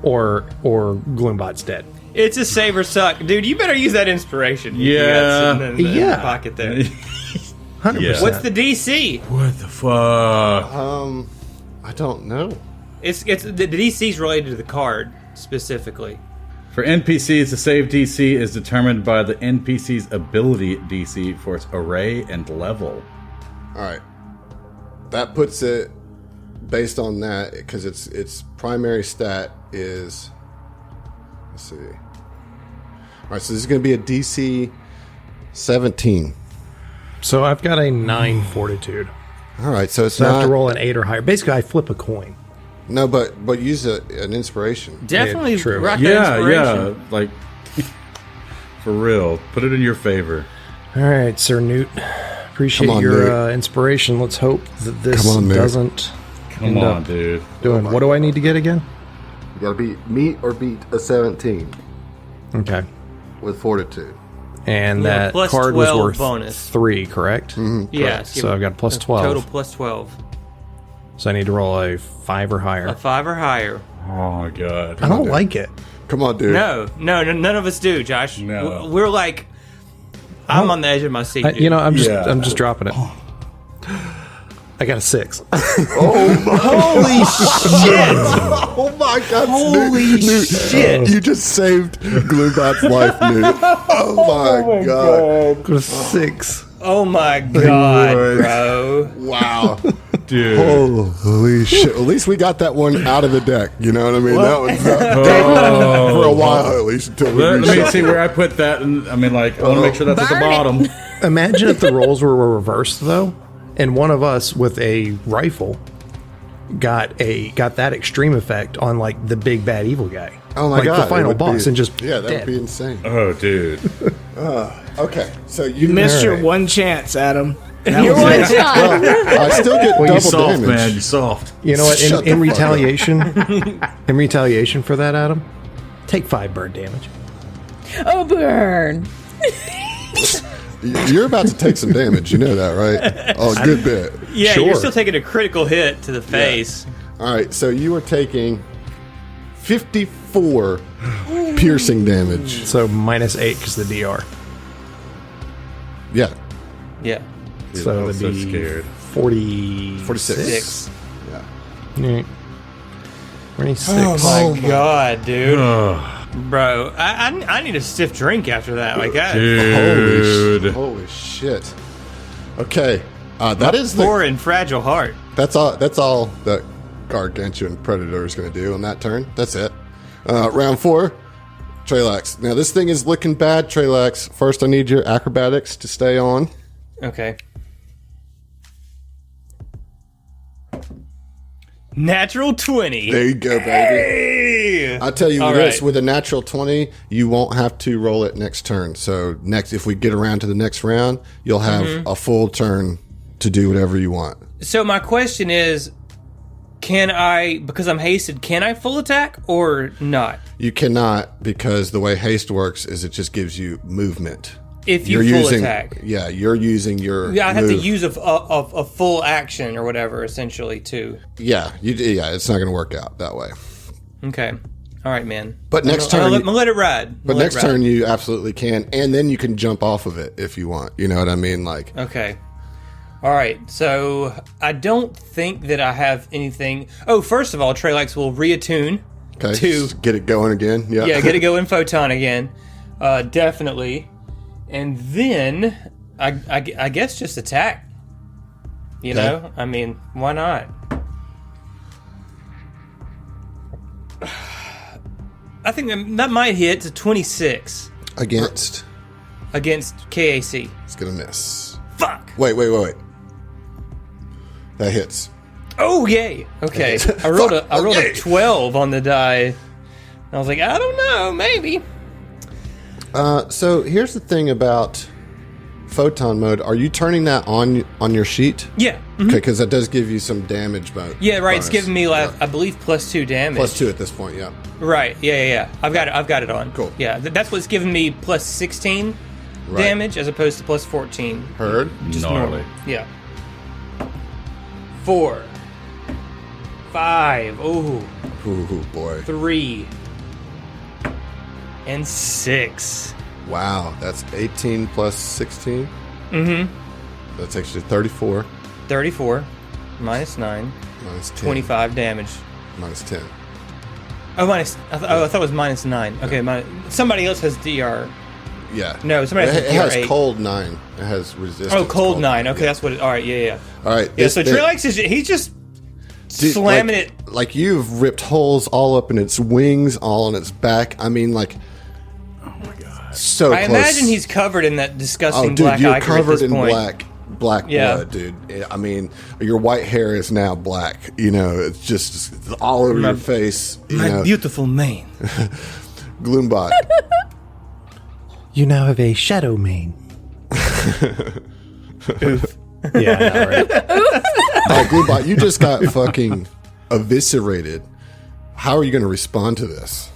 or Gloombot's dead. It's a save or suck. Dude, you better use that inspiration. You Yeah. got sitting in the Yeah. pocket there. 100%. Yeah. What's the DC? What the fuck? I don't know. It's the DC's related to the card specifically. For NPCs, the save DC is determined by the NPC's ability DC for its array and level. All right. That puts it based on that because its primary stat is. Let's see. All right, so this is going to be a DC 17. So I've got a 9 fortitude. All right, so it's So I have not to roll an 8 or higher. Basically, I flip a coin. no, but use an inspiration. Definitely true. rock that Yeah, inspiration. yeah, like for real. Put it in your favor. All right, Sir Newt. Appreciate Come on, your Newt. inspiration. Let's hope that this Come on, Newt. doesn't Come end on, up dude. doing. What do I need to get again? You got to meet or beat a 17 Okay. with fortitude. And Yeah, that plus card was 12 worth bonus. 3, correct? Yeah. So I've got plus 12. Total plus 12. So I need to roll a 5 or higher. A 5 or higher. Oh my god. I don't like it. Come on, dude. No, none of us do, Josh. No. We're like, I'm on the edge of my seat. Dude. I'm just Yeah. I'm just dropping it. I got a 6. Holy shit! Oh my God! Holy shit! You just saved Gloombot's life, Newt. Oh my God! Got a 6. Oh my god, bro! Wow! Dude. Holy shit! At least we got that one out of the deck. You know what I mean? That was for a while at least until we Let me reshuffled. see where I put that. And I mean, like, I want to make sure that's at the Burn it. bottom. Imagine if the roles were reversed though, and one of us with a rifle got that extreme effect on like the big bad evil guy. Oh my like God! the final it would boss, be- and just yeah, that dead. would be insane. Oh, dude. Okay, so You missed your Alright. one chance, Adam. That Your was one it. shot. I still get You double soft, damage. man. You soft. You know what? Shut the In fuck up. retaliation for that, Adam, take 5 burn damage. Oh, burn. You're about to take some damage. You know that, right? Oh, a good bit. Yeah, Sure. you're still taking a critical hit to the face. All right, so you are taking 54 piercing damage. So minus 8 because the DR. Yeah, Yeah. Dude, I So was it'd so be scared. 46. 6. Yeah. 26. Oh my god, dude. Ugh, Bro, I need a stiff drink after that. Like that. dude. Holy shit. Okay, that is the Poor and fragile heart. that's all that Gargantuan Predator is going to do on that turn. That's it. Round 4, Trelax. Now this thing is looking bad, Trelax. First, I need your acrobatics to stay on. Okay. Natural 20. There you go, baby. Hey! I'll tell you All this: right. with a natural 20, you won't have to roll it next turn. So if we get around to the next round, you'll have a full turn to do whatever you want. So my question is, can I, because I'm hasted, can I full attack or not? You cannot, because the way haste works is it just gives you movement. If you You're full using, attack. yeah, you're using your. Yeah, I have to move. use a full action or whatever, essentially, too. Yeah, it's not going to work out that way. Okay. All right, man. But next I'm turn, gonna let it ride. but next turn you absolutely can, and then you can jump off of it if you want. You know what I mean? Like, Okay. All right. So I don't think that I have anything. Oh, first of all, Trelax will reattune okay, to just get it going again. Yeah, get to go in photon again. Definitely. And then I guess just attack. You Okay. know? I mean, why not? I think that might hit to 26 Against. against KAC. It's going to miss. Fuck! Wait. That hits. Oh, yay! Okay. I rolled a 12 on the die. I was like, I don't know, maybe. So here's the thing about photon mode. Are you turning that on your sheet? Yeah. Okay, because that does give you some damage. Yeah, right. It's bonus. giving me, Yeah. I believe, +2 damage. +2 at this point, yeah. Right. Yeah. I've got it on. Cool. Yeah, that's what's giving me +16 Right. damage as opposed to +14. Heard? Gnarly. Yeah. 4, 5. Ooh. Ooh, boy. 3 and 6. Wow, that's 18 plus 16? Mm-hmm. That's actually 34 34 minus 9, minus 10. 25 damage. Minus 10. Oh, I thought it was minus 9. Okay, somebody else has DR. Yeah. No, somebody it has has DR8. cold 9. It has resistance. Oh, cold 9. Okay, that's what it... All right, yeah. All right. Yeah, so Trilax is... He's just slamming it... Like you've ripped holes all up in its wings, all in its back. I mean, like... Oh my god. So I close. imagine he's covered in that disgusting Oh, dude, black you're ichor at covered this in point. black Yeah. blood, dude. I mean, your white hair is now black. You know, it's just all over your face. You My know, beautiful mane. Gloombot. You now have a shadow mane. Yeah, I know, right? Gloombot, you just got fucking eviscerated. How are you going to respond to this?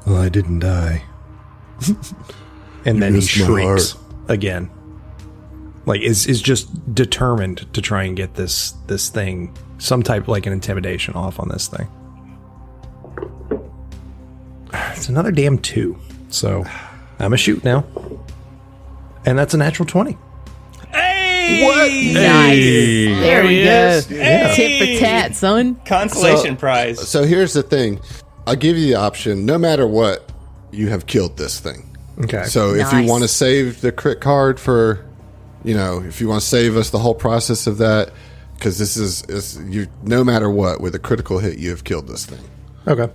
Well, I didn't die. And then he missed my shrieks heart. again. Like, is just determined to try and get this thing, some type like an intimidation off on this thing. It's another damn 2. So I'm a shoot now. And that's a natural 20. Hey! What? Nice. There we go. is. Hey! Tit for tat, son. Consolation prize. So here's the thing. I'll give you the option. No matter what, you have killed this thing. Okay. So if you Nice. want to save the crit card for, you know, if you want to save us the whole process of that, because this is you. No matter what, with a critical hit, you have killed this thing. Okay.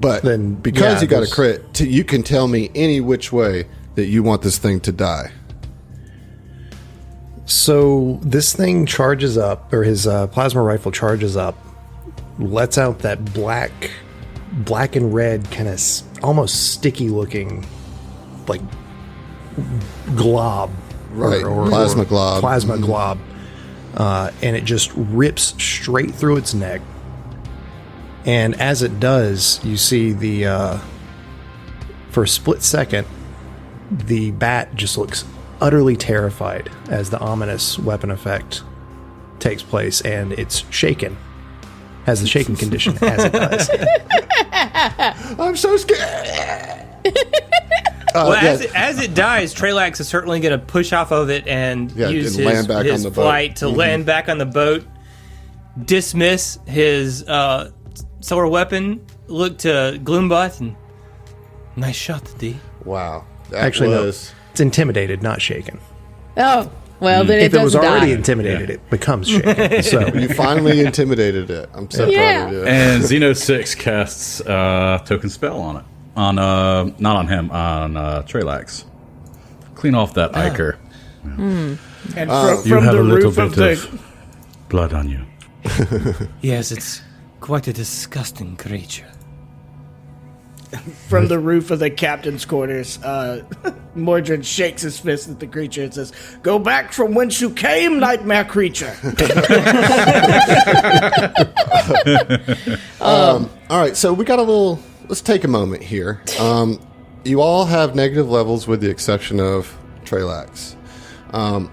But Then, because yeah, you got a there's- crit, you can tell me any which way that you want this thing to die. So this thing charges up, or his plasma rifle charges up, lets out that black and red kind of almost sticky looking, like glob, Right, plasma glob. plasma glob, and it just rips straight through its neck. And as it does, you see for a split second, the bat just looks utterly terrified as the ominous weapon effect takes place, and it's shaken. Has the shaken condition as it does. I'm so scared. Well, yeah. as it dies, Trelax is certainly going to push off of it and Yeah, use and land back his on the boat. flight to land back on the boat, dismiss his solar weapon, look to Gloombot, and nice shot, D. Wow. That Actually, was... no. It's intimidated, not shaken. Oh, well, then If it was doesn't already die. intimidated, it becomes shaken. So You finally intimidated it. I'm so Yeah. proud of you. And Xeno 6 casts token spell on it. On not on him, on Trelax. Clean off that ichor. And You from have the a little roof bit of the of blood on you. Yes, it's quite a disgusting creature. from the roof of the captain's quarters, Mordred shakes his fist at the creature and says, "Go back from whence you came, nightmare creature." All right, so we got a little... Let's take a moment here. You all have negative levels with the exception of Trelax. I'm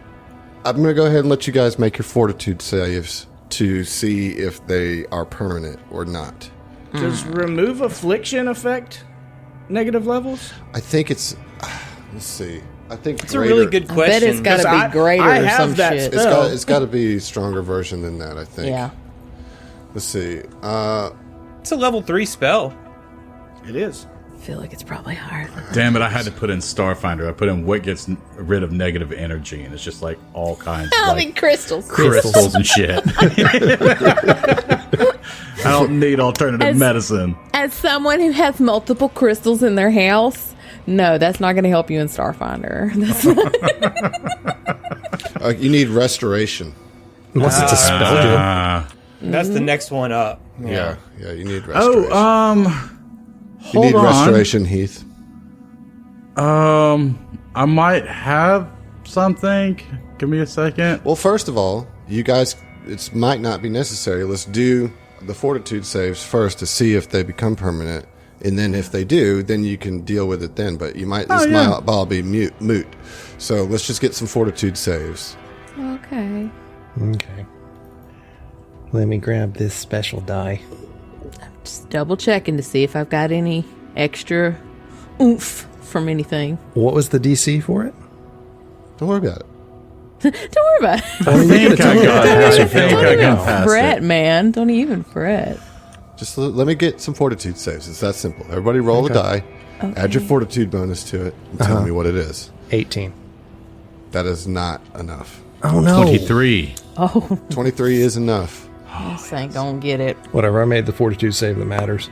going to go ahead and let you guys make your fortitude saves to see if they are permanent or not. Does remove affliction affect negative levels? I think it's... Let's see. I think It's a really good I bet question. it's got 'Cause to be greater I or have some that shit. spell. It's got to be a stronger version than that, I think. Yeah. Let's see. It's a level 3 spell. It is. I feel like it's probably higher. Damn it, I had to put in Starfinder. I put in what gets rid of negative energy, and it's just like all kinds of like crystals. crystals and shit. I don't need alternative medicine. As someone who has multiple crystals in their house, no, that's not going to help you in Starfinder. That's not- You need restoration. Unless it's a spell, Jim. That's the next one up. Yeah, you need restoration. You Hold need on. restoration, Heath. I might have something. Give me a second. Well, first of all, you guys, it might not be necessary. Let's do the fortitude saves first to see if they become permanent. And then if they do, then you can deal with it then. But you might, this might all be moot. So let's just get some fortitude saves. Okay. Okay. Let me grab this special die. Just double checking to see if I've got any extra oomph from anything. What was the DC for it? Don't worry about it. Don't worry about it. I think I got it. I think I Don't got even past fret, it. man. Don't even fret. Just let me get some fortitude saves. It's that simple. Everybody roll a die. Add your fortitude bonus to it. And tell me what it is. 18. That is not enough. Oh, no. 23. 23 is enough. This ain't gonna get it. Whatever. I made the fortitude save that matters.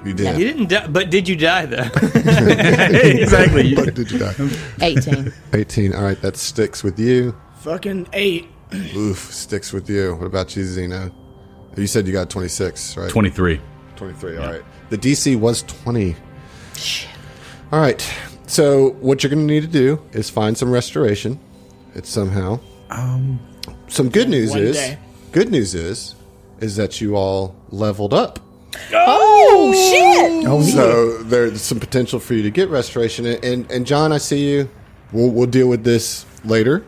You did. You didn't die, but did you die though? Exactly. But did you die? 18. 18. All right, that sticks with you. Fucking 8. Oof, sticks with you. What about you, Zeno? You said you got 26, right? 23. 23, all right. The DC was 20. Shit. All right, so what you're going to need to do is find some restoration. It's somehow. Some good news One is... day. Good news is that you all leveled up. Oh, shit! Oh, So there's some potential for you to get restoration. And John, I see you. We'll deal with this later.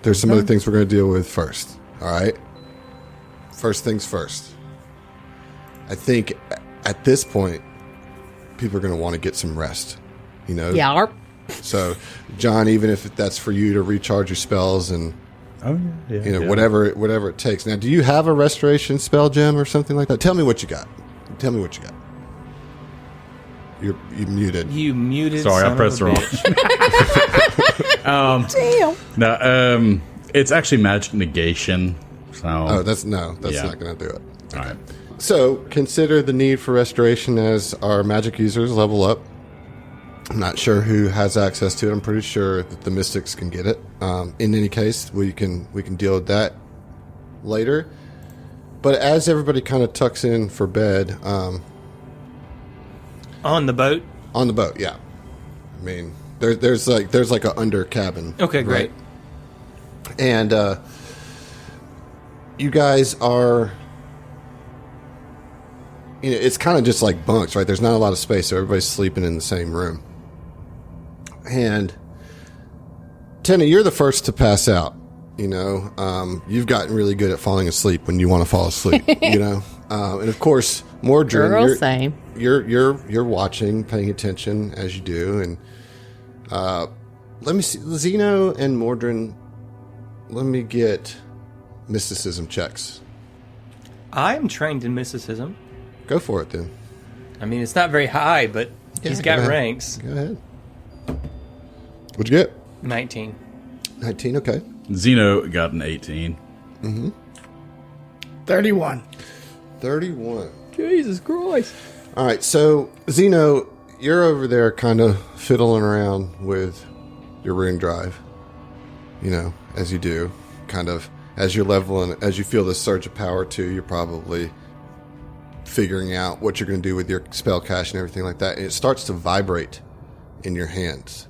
There's some other things we're going to deal with first. All right? First things first. I think at this point, people are going to want to get some rest. You know? Yeah. So, John, even if that's for you to recharge your spells and Oh, yeah. you know, whatever it takes. Now, do you have a restoration spell gem or something like that? Tell me what you got. Tell me what you got. You muted. You muted. Sorry, son I pressed of a wrong. bitch. Damn. No, it's actually magic negation. So, Oh, that's not Yeah. going to do it. all right. So, consider the need for restoration as our magic users level up. I'm not sure who has access to it. I'm pretty sure that the mystics can get it. In any case, we can deal with that later. But as everybody kind of tucks in for bed, On the boat. on the boat, yeah. I mean, there's like a under cabin. Okay, great. right? And you guys are, you know, it's kind of just like bunks, right? There's not a lot of space, so everybody's sleeping in the same room. And Tenna, you're the first to pass out. You know, you've gotten really good at falling asleep when you want to fall asleep. You know, and of course, Mordred, Girl, same. you're watching, paying attention as you do, and let me see, Zeno and Mordred. Let me get mysticism checks. I'm trained in mysticism. Go for it then. I mean, it's not very high, but he's go got ahead. ranks. Go ahead. What'd you get? 19. 19. Okay. Zeno got an 18. 31. 31. Jesus Christ. All right, so Zeno, you're over there kind of fiddling around with your rune drive, you know, as you do, kind of as you're leveling, as you feel this surge of power too, you're probably figuring out what you're going to do with your spell cache and everything like that, and it starts to vibrate in your hands.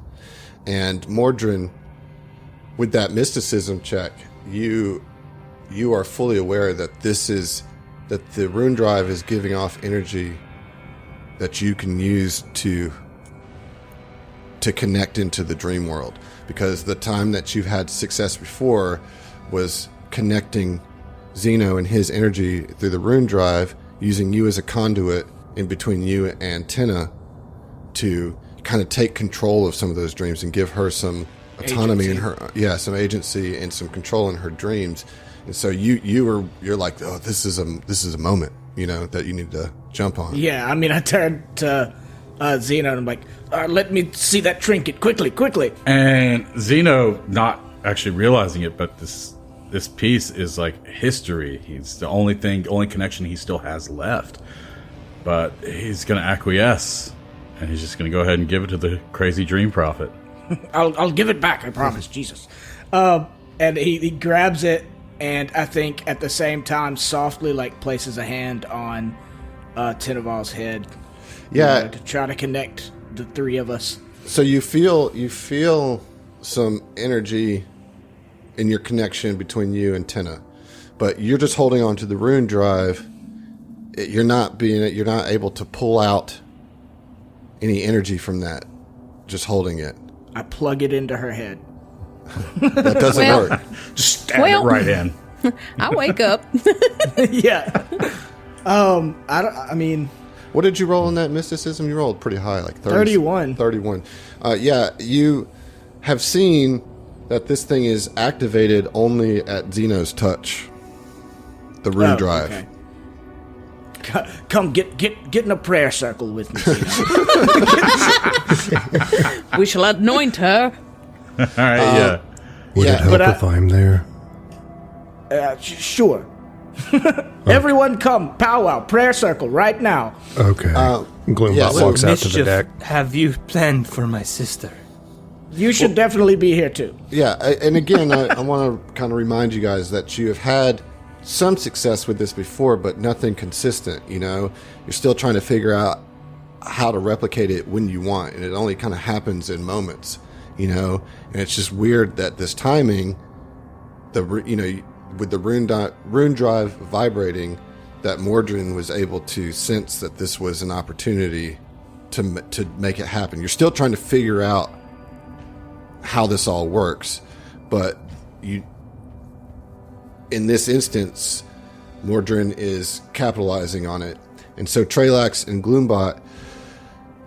And Mordred, with that mysticism check, you are fully aware that that the rune drive is giving off energy that you can use to connect into the dream world, because the time that you've had success before was connecting Zeno and his energy through the rune drive, using you as a conduit in between you and Tenna to kind of take control of some of those dreams and give her some autonomy in her, some agency and some control in her dreams. And so you're like, oh, this is a moment, you know, that you need to jump on. Yeah, I mean, I turned to Xeno, and I'm like, let me see that trinket quickly. And Zeno, not actually realizing it, but this piece is like history. He's the only connection he still has left. But he's going to acquiesce, and he's just going to go ahead and give it to the crazy dream prophet. I'll give it back, I promise, Jesus. And he grabs it, and I think at the same time softly like places a hand on Tinaval's head. Yeah, to try to connect the three of us. So you feel some energy in your connection between you and Tina, but you're just holding on to the rune drive. You're not able to pull out any energy from that. Just holding it. I plug it into her head. That doesn't work. Just stab it right in. I wake up. Yeah. I mean, what did you roll in that mysticism? You rolled pretty high, like 31. 31. Yeah, you have seen that this thing is activated only at Zeno's touch. The rune drive. Okay. Come get in a prayer circle with me. We shall anoint her. All right, yeah. Would it help if I'm there? Sure. Everyone come, powwow, prayer circle right now. Okay. Gloombot walks out to the deck. Have you planned for my sister? You should definitely be here too. Yeah, and again, I want to kind of remind you guys that you have had some success with this before, but nothing consistent, you know? You're still trying to figure out how to replicate it when you want, and it only kind of happens in moments, you know? And it's just weird that this timing, with the rune drive vibrating, that Mordrin was able to sense that this was an opportunity to make it happen. You're still trying to figure out how this all works, but in this instance, Mordrin is capitalizing on it. And so Trelax and Gloombot,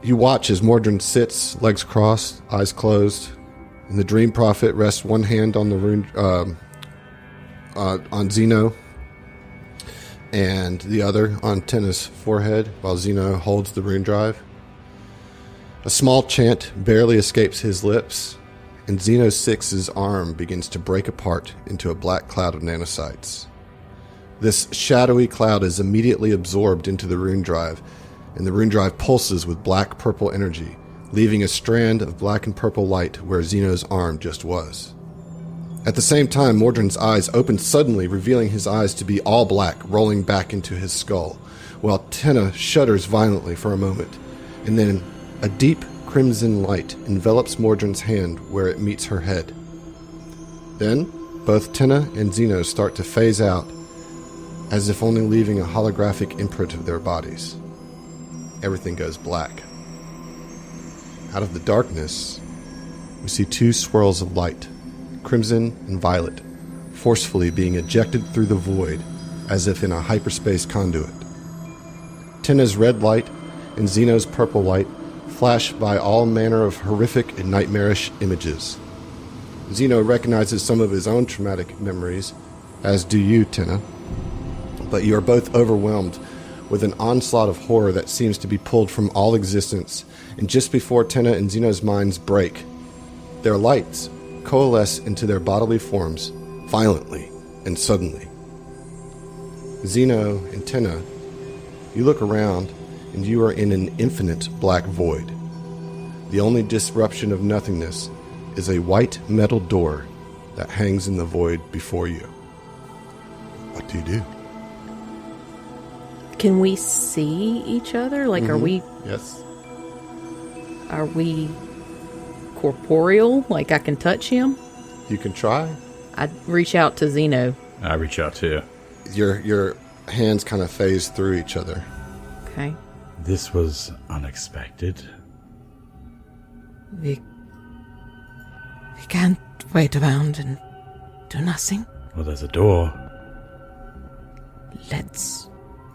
you watch as Mordrin sits, legs crossed, eyes closed, and the Dream Prophet rests one hand on the rune, on Zeno, and the other on Tina's forehead, while Zeno holds the rune drive. A small chant barely escapes his lips, and Xeno 6's arm begins to break apart into a black cloud of nanocytes. This shadowy cloud is immediately absorbed into the rune drive, and the rune drive pulses with black-purple energy, leaving a strand of black and purple light where Xeno's arm just was. At the same time, Mordrin's eyes open suddenly, revealing his eyes to be all black, rolling back into his skull, while Tina shudders violently for a moment, and then a deep crimson light envelops Mordrin's hand where it meets her head. Then, both Tina and Xeno start to phase out, as if only leaving a holographic imprint of their bodies. Everything goes black. Out of the darkness, we see two swirls of light, crimson and violet, forcefully being ejected through the void, as if in a hyperspace conduit. Tina's red light and Xeno's purple light flash by all manner of horrific and nightmarish images. Xeno recognizes some of his own traumatic memories, as do you, Tina, but you are both overwhelmed with an onslaught of horror that seems to be pulled from all existence, and just before Tina and Xeno's minds break, their lights coalesce into their bodily forms, violently and suddenly. Xeno and Tina, you look around, and you are in an infinite black void. The only disruption of nothingness is a white metal door that hangs in the void before you. What do you do? Can we see each other? Like, Yes. are we corporeal? Like, I can touch him? You can try. I reach out to Xeno. I reach out too. Your hands kind of phase through each other. Okay. This was unexpected. We can't wait around and do nothing. Well, there's a door. Let's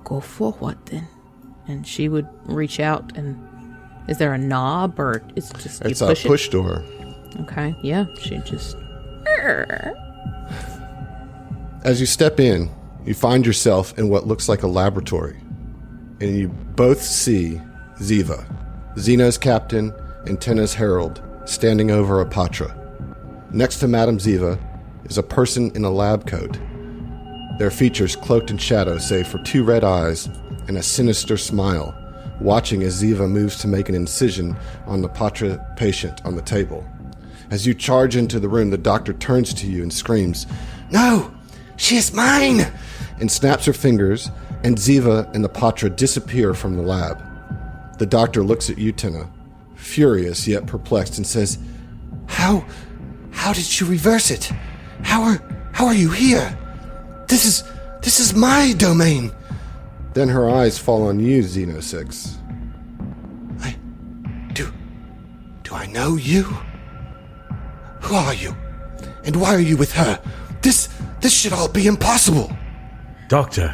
go forward then. And she would reach out, and is there a knob, or is it just It's you a push push door. it? Okay, yeah, she just... As you step in, you find yourself in what looks like a laboratory, and you both see Ziva, Xeno's captain, and Tenna's herald standing over a patra. Next to Madame Ziva is a person in a lab coat. Their features cloaked in shadow save for 2 red eyes and a sinister smile, watching as Ziva moves to make an incision on the patra patient on the table. As you charge into the room, the doctor turns to you and screams, "No! She is mine!" and snaps her fingers, and Ziva and the patra disappear from the lab. The doctor looks at you, Tenna, furious yet perplexed, and says, How did you reverse it? How are you here? This is my domain." Then her eyes fall on you, Xeno 6. Do I know you? Who are you? And why are you with her? This should all be impossible. Doctor.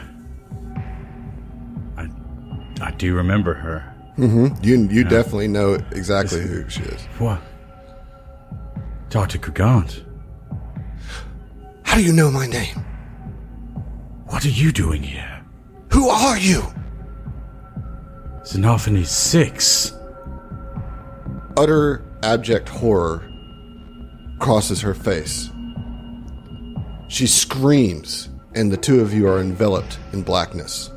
I do remember her. Mm-hmm. You definitely know exactly who she is. What? Dr. Gugant. How do you know my name? What are you doing here? Who are you? Xenophony 6. Utter abject horror crosses her face. She screams, and the two of you are enveloped in blackness.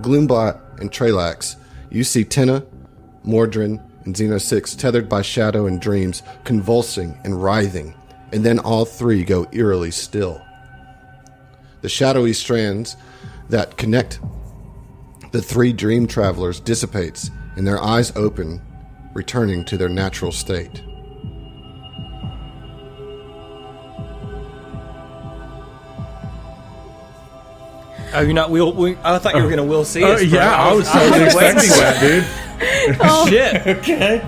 Gloombot and Trelax, you see Tenna, Mordrin, and Xeno 6 tethered by shadow and dreams, convulsing and writhing, and then all 3 go eerily still. The shadowy strands that connect the 3 dream travelers dissipates, and their eyes open, returning to their natural state. Oh, you're not Will? I thought you were going to Will see us. bro. Yeah, I was totally expecting that, dude. Oh, shit. Okay.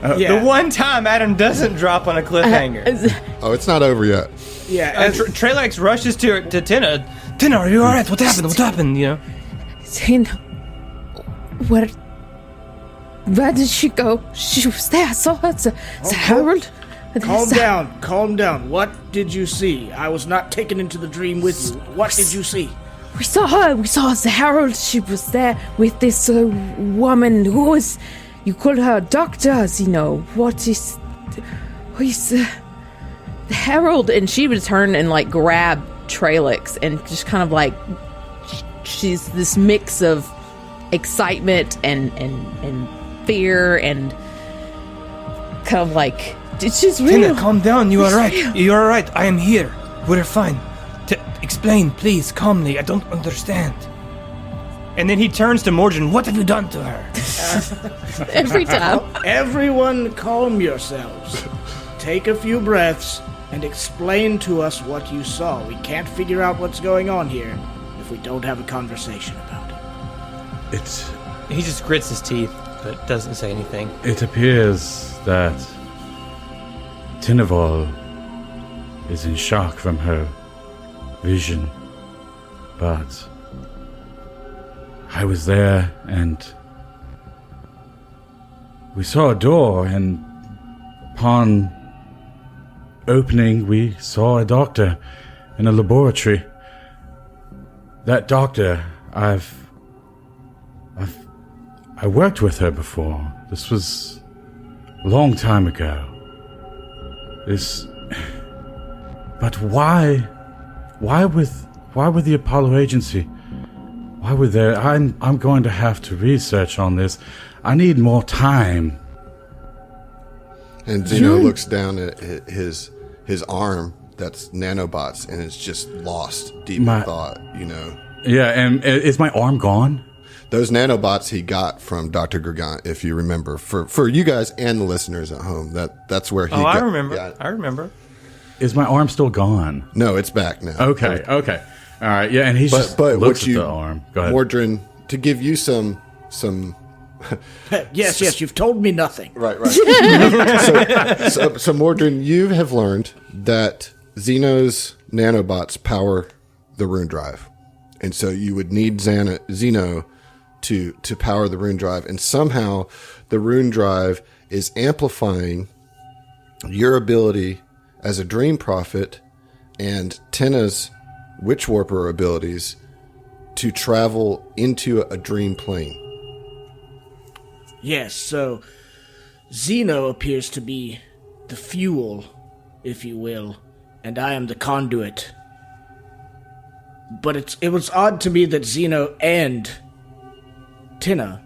The one time Adam doesn't drop on a cliffhanger. Oh, it's not over yet. Yeah, Trelax rushes to Tenna. Tenna, are you all right? What happened? What happened? You know. Zeno, where did she go? She was there. I saw her. The herald. Calm down. What did you see? I was not taken into the dream with you. What did you see? We saw her. We saw the herald. She was there with this woman who was. You call her doctor, Zeno. What is the herald? And she would turn and like grab Trelax and just kind of like she's this mix of excitement and fear and kind of like it's just real. Tenna, calm down. You are right. You are right. I am here. We're fine. Explain, please, calmly. I don't understand. And then he turns to Mordrin. What have you done to her? Every time. Everyone calm yourselves. Take a few breaths and explain to us what you saw. We can't figure out what's going on here if we don't have a conversation about it. He just grits his teeth, but doesn't say anything. It appears that Tinnaval is in shock from her vision, but I was there and we saw a door, and upon opening we saw a doctor in a laboratory. That doctor, I worked with her before. This was a long time ago. But why with the Apollo agency? Why were there? I'm going to have to research on this. I need more time. And Xeno looks down at his arm that's nanobots, and it's just lost deep in thought, you know. Yeah, and is my arm gone? Those nanobots he got from Dr. Gugant, if you remember. For you guys and the listeners at home, that's where he got. I remember. Yeah. I remember. Is my arm still gone? No, it's back now. Okay. All right, yeah, and he's just looks at the arm. Go ahead. Mordrin, to give you some Yes, you've told me nothing. Right. So Mordrin, you have learned that Xeno's nanobots power the rune drive. And so you would need Xeno to power the rune drive. And somehow the rune drive is amplifying your ability as a dream prophet and Tenna's witch warper abilities to travel into a dream plane. Yes, so Xeno appears to be the fuel, if you will, and I am the conduit. But it was odd to me that Xeno and Tina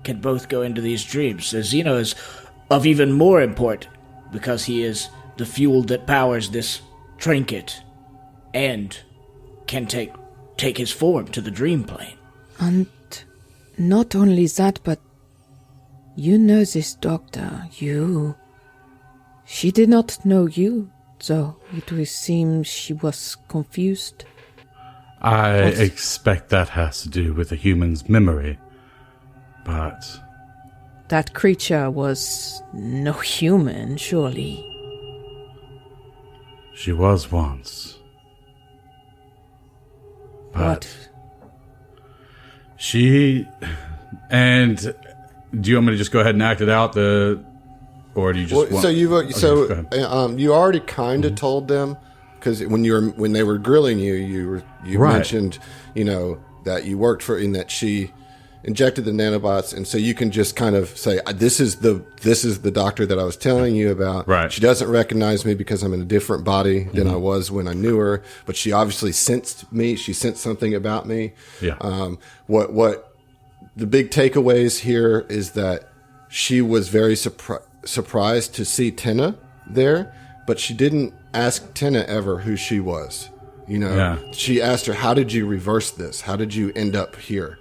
can both go into these dreams. So Xeno is of even more import because he is the fuel that powers this trinket and can take his form to the dream plane. And not only that, but you know this doctor. She did not know you, so it would seem she was confused. I expect that has to do with a human's memory, but... That creature was no human, surely. She was once. But... What? She... And... Do you want me to just go ahead and act it out, or do you just want... You already kind of told them, because when they were grilling you mentioned, that you worked for, in that she injected the nanobots, and so you can just kind of say, this is the doctor that I was telling you about. Right. She doesn't recognize me because I'm in a different body than I was when I knew her, but she obviously sensed me. She sensed something about me. Yeah. What the big takeaways here is that she was very surprised to see Tina there, but she didn't ask Tina ever who she was. She asked her, how did you reverse this? How did you end up here?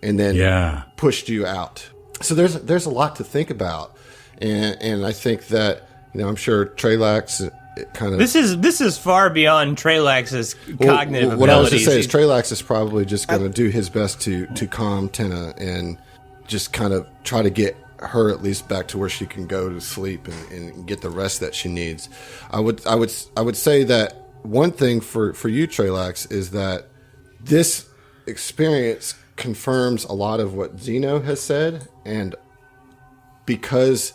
And then pushed you out. So there's a lot to think about. And I think that, I'm sure Trelax kind of... This is far beyond Trelax's cognitive abilities. What I was going to say is Trelax is probably just going to do his best to calm Tina and just kind of try to get her at least back to where she can go to sleep and get the rest that she needs. I would say that one thing for you, Trelax, is that this experience confirms a lot of what Xeno has said, and because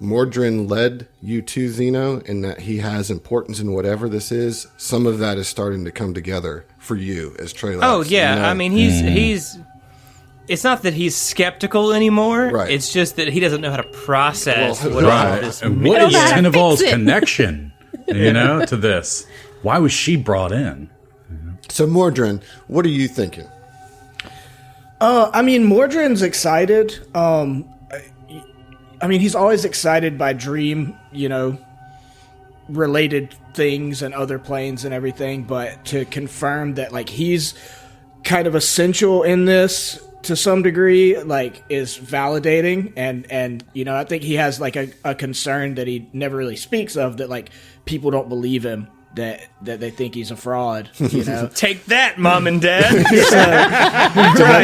Mordrin led you to Xeno and that he has importance in whatever this is, some of that is starting to come together for you as Trelax. Oh yeah, I mean he's it's not that he's skeptical anymore. Right. It's just that he doesn't know how to process what Right. this And what is how to Tinaval's fix it. connection, to this? Why was she brought in? So Mordrin, what are you thinking? Mordrin's excited. He's always excited by dream, related things and other planes and everything, but to confirm that, he's kind of essential in this to some degree, is validating. And I think he has, a concern that he never really speaks of, that, people don't believe him. That they think he's a fraud, Take that, Mom and Dad. Right,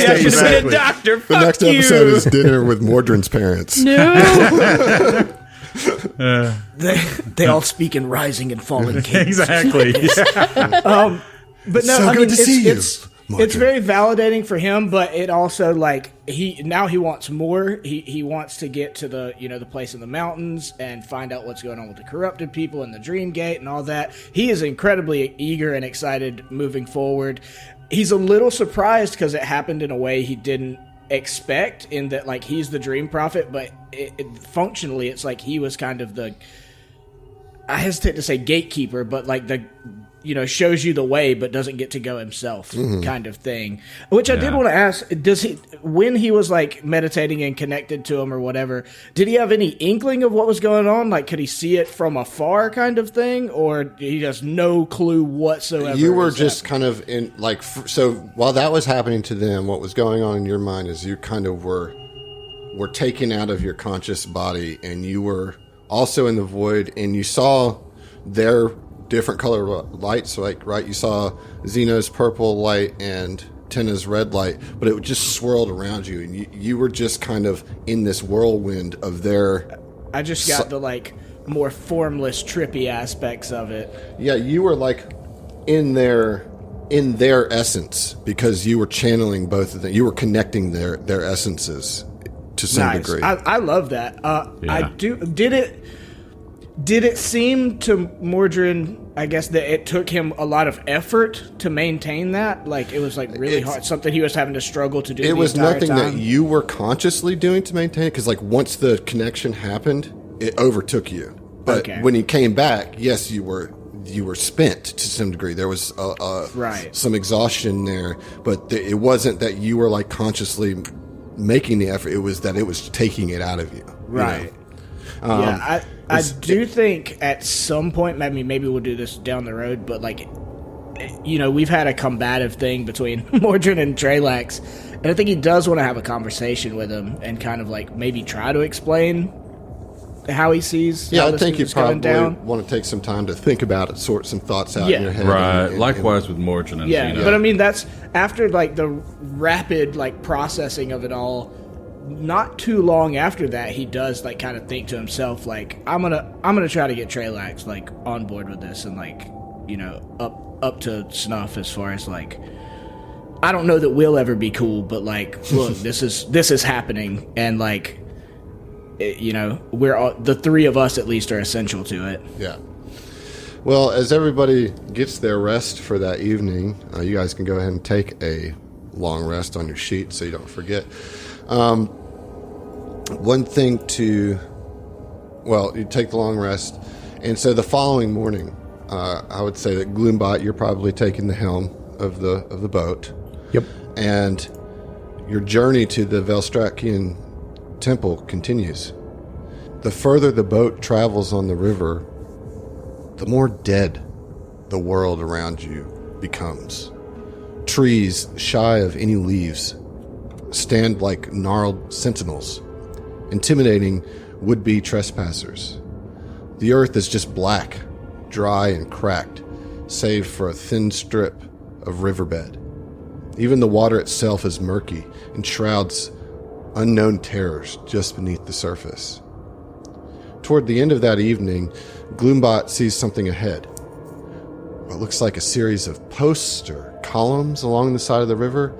I should have been a doctor. The Fuck next you. episode is dinner with Mordrin's parents. No. They all speak in rising and falling cadence. Exactly. But no, So good to see you, It's very validating for him, but it also he wants more. He wants to get to the the place in the mountains and find out what's going on with the corrupted people and the Dream Gate and all that. He is incredibly eager and excited moving forward. He's a little surprised because it happened in a way he didn't expect, in that he's the Dream Prophet, but functionally it's he was kind of the, I hesitate to say gatekeeper, but the shows you the way but doesn't get to go himself, kind of thing. Which I did want to ask, when he was meditating and connected to him or whatever, did he have any inkling of what was going on? Could he see it from afar, kind of thing, or he has no clue whatsoever? You were just kind of in so while that was happening to them, what was going on in your mind is you kind of were taken out of your conscious body, and you were also in the void, and you saw their different color lights, you saw Xeno's purple light and Tina's red light, but it just swirled around you, and you were just kind of in this whirlwind of their... I just got the more formless, trippy aspects of it. Yeah, you were in their essence, because you were channeling both of them. You were connecting their essences to some degree. I love that. I do. Did it seem to Mordrin, I guess, that it took him a lot of effort to maintain that? Like, it was like really hard, something he was having to struggle to do. It was nothing time? that you were consciously doing to maintain it, because like once the connection happened, it overtook you. But when he came back, yes, you were spent to some degree. There was some exhaustion there, but it wasn't that you were like consciously making the effort. It was that it was taking it out of you. Right. You know? I do think at some point, maybe we'll do this down the road, but like, you know, we've had a combative thing between Mordrin and Trelax, and I think he does want to have a conversation with him and kind of like maybe try to explain how he sees. Yeah, I think you probably want to take some time to think about it, sort some thoughts out in your head. Right. Likewise with Mordrin and Xena. But I mean, that's after like the rapid like processing of it all. Not too long after that, he does like kind of think to himself, like, I'm gonna try to get Trelax like on board with this and like, you know, up to snuff as far as like, I don't know that we'll ever be cool, but like, look, this is happening, and like, you know, we're all, the three of us at least are essential to it. Yeah. Well, as everybody gets their rest for that evening, you guys can go ahead and take a long rest on your sheet so you don't forget. One thing you take the long rest, and so the following morning, I would say that Gloombot, you're probably taking the helm of the boat. Yep. And your journey to the Velstrakian temple continues. The further the boat travels on the river, the more dead the world around you becomes. Trees shy of any leaves stand like gnarled sentinels, intimidating would-be trespassers. The earth is just black, dry and cracked, save for a thin strip of riverbed. Even the water itself is murky and shrouds unknown terrors just beneath the surface. Toward the end of that evening, Gloombot sees something ahead. What looks like a series of posts or columns along the side of the river.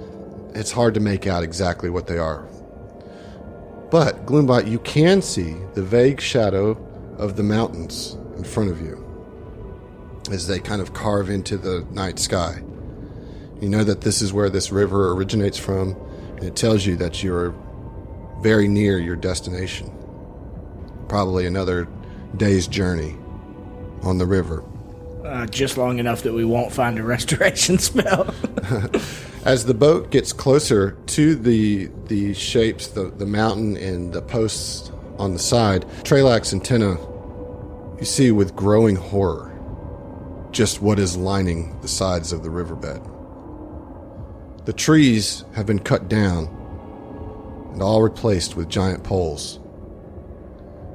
It's hard to make out exactly what they are. But, Gloombot, you can see the vague shadow of the mountains in front of you as they kind of carve into the night sky. You know that this is where this river originates from, and it tells you that you're very near your destination. Probably another day's journey on the river. Just long enough that we won't find a restoration spell. As the boat gets closer to the shapes, the mountain and the posts on the side, Trelax and Tenna, you see with growing horror just what is lining the sides of the riverbed. The trees have been cut down and all replaced with giant poles.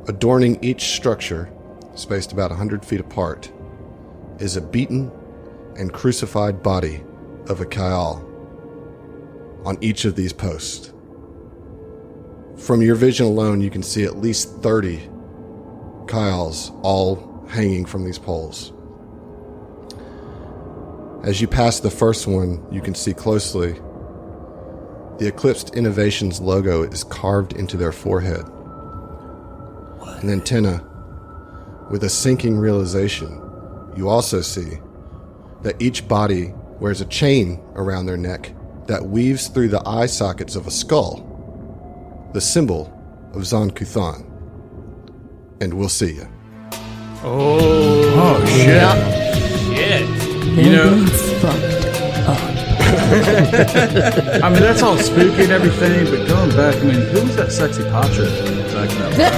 Adorning each structure, spaced about 100 feet apart, is a beaten and crucified body of a Kyle on each of these posts. From your vision alone, you can see at least 30 Kyles all hanging from these poles. As you pass the first one, you can see closely the Eclipsed Innovations logo is carved into their forehead. What? And then Tenna, with a sinking realization, you also see that each body wears a chain around their neck that weaves through the eye sockets of a skull, the symbol of Zon-Kuthon. And we'll see you. Oh shit. Shit. You know, Fucked up. I mean, that's all spooky and everything, but going back, I mean, who was that sexy Pacha back in that?